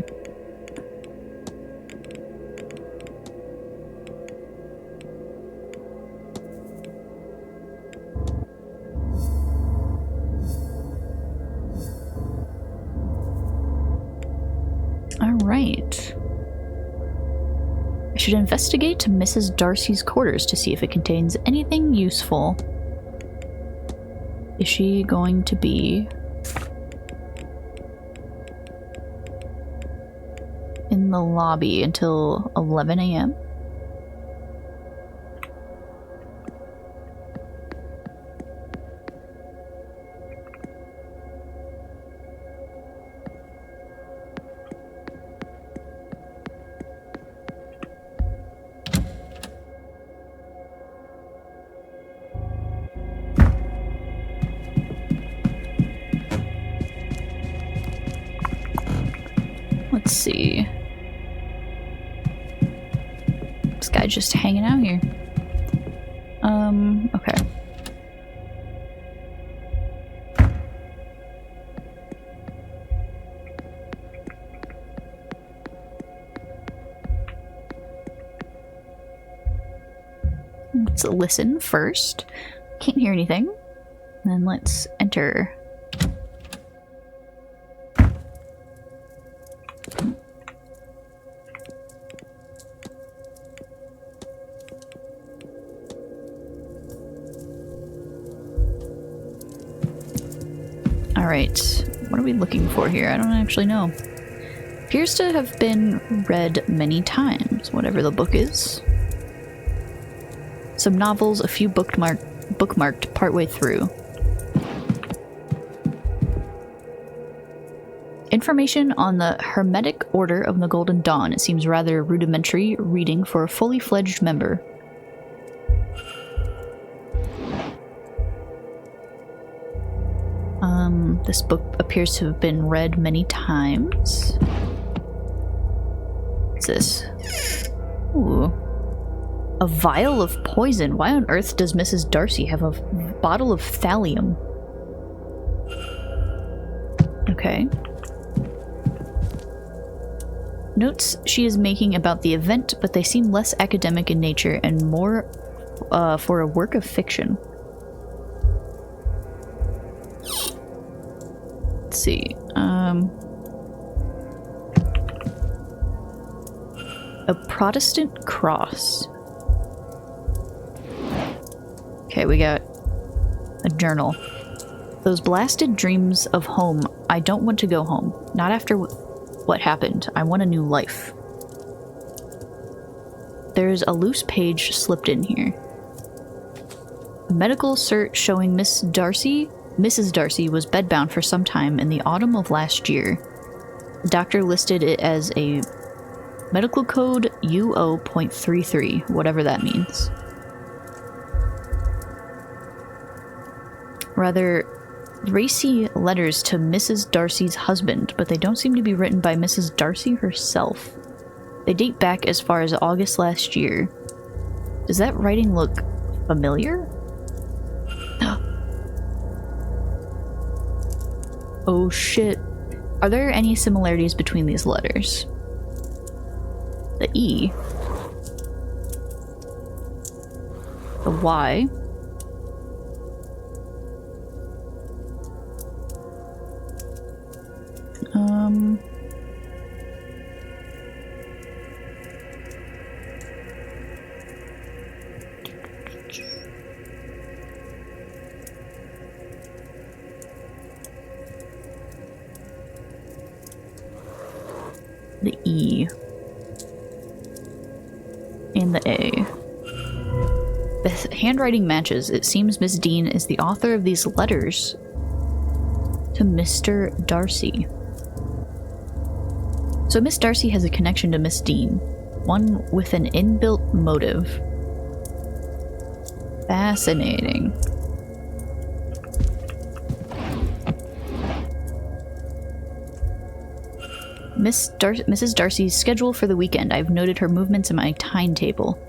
All right. I should investigate Mrs. Darcy's quarters to see if it contains anything useful. Is she going to be in the lobby until 11 a.m.? Let's see. This guy just hanging out here. Okay. Let's listen first. Can't hear anything. Then let's enter. Alright, what are we looking for here? I don't actually know. Appears to have been read many times, whatever the book is. Some novels, a few bookmarked partway through. Information on the Hermetic Order of the Golden Dawn. It seems rather rudimentary reading for a fully fledged member. This book appears to have been read many times. What's this? Ooh. A vial of poison. Why on earth does Mrs. Darcy have a bottle of thallium? Okay. Notes she is making about the event, but they seem less academic in nature and more for a work of fiction. Let's see. A Protestant cross. Okay, we got a journal. Those blasted dreams of home. I don't want to go home. Not after what happened. I want a new life. There's a loose page slipped in here. A medical cert showing Mrs. Darcy was bedbound for some time in the autumn of last year. The doctor listed it as a medical code UO.33, whatever that means. Rather racy letters to Mrs. Darcy's husband, but they don't seem to be written by Mrs. Darcy herself. They date back as far as August last year. Does that writing look familiar? Oh shit. Are there any similarities between these letters? The E. The Y. The E. And the A. The handwriting matches. It seems Miss Dean is the author of these letters to Mr. Darcy. So Miss Darcy has a connection to Miss Dean, one with an inbuilt motive. Fascinating. Mrs. Darcy's schedule for the weekend. I've noted her movements in my timetable.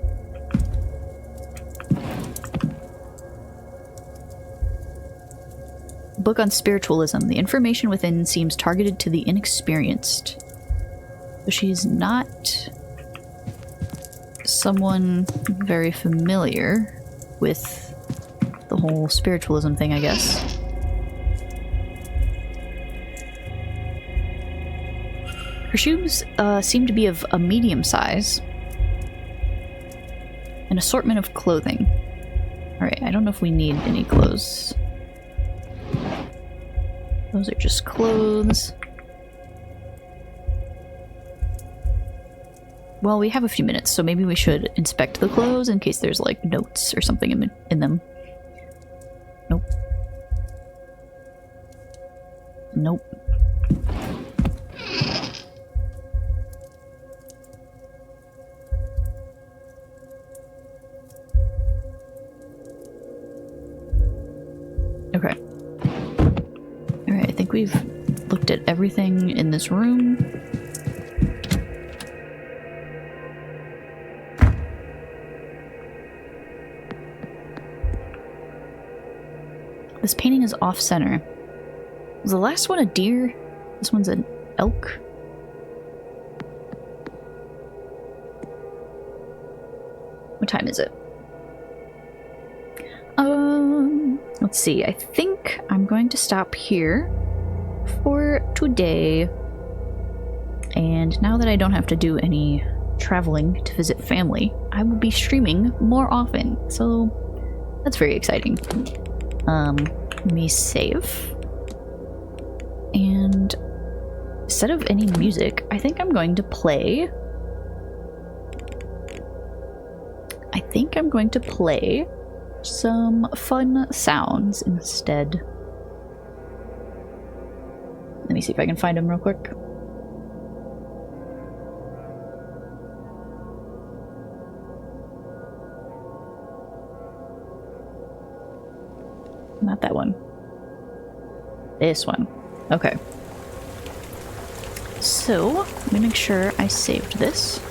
Book on spiritualism. The information within seems targeted to the inexperienced. So she's not someone very familiar with the whole spiritualism thing, I guess. Her shoes seem to be of a medium size. An assortment of clothing. Alright, I don't know if we need any clothes. Those are just clothes. Well, we have a few minutes, so maybe we should inspect the clothes in case there's, like, notes or something in them. Nope. Nope. Okay. Alright, I think we've looked at everything in this room. This painting is off-center. Was the last one a deer? This one's an elk? What time is it? Let's see. I think I'm going to stop here for today. And now that I don't have to do any traveling to visit family, I will be streaming more often. So that's very exciting. Let me save. And instead of any music, I think I'm going to play. Some fun sounds instead. Let me see if I can find them real quick. Not that one. This one. Okay. So, let me make sure I saved this.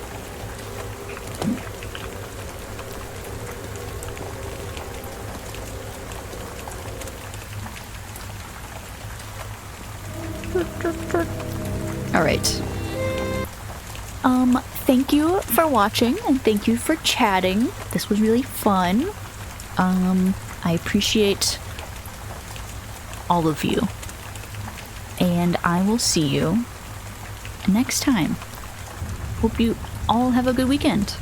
Alright. Thank you for watching and thank you for chatting. This was really fun. I appreciate all of you. And I will see you next time. Hope you all have a good weekend.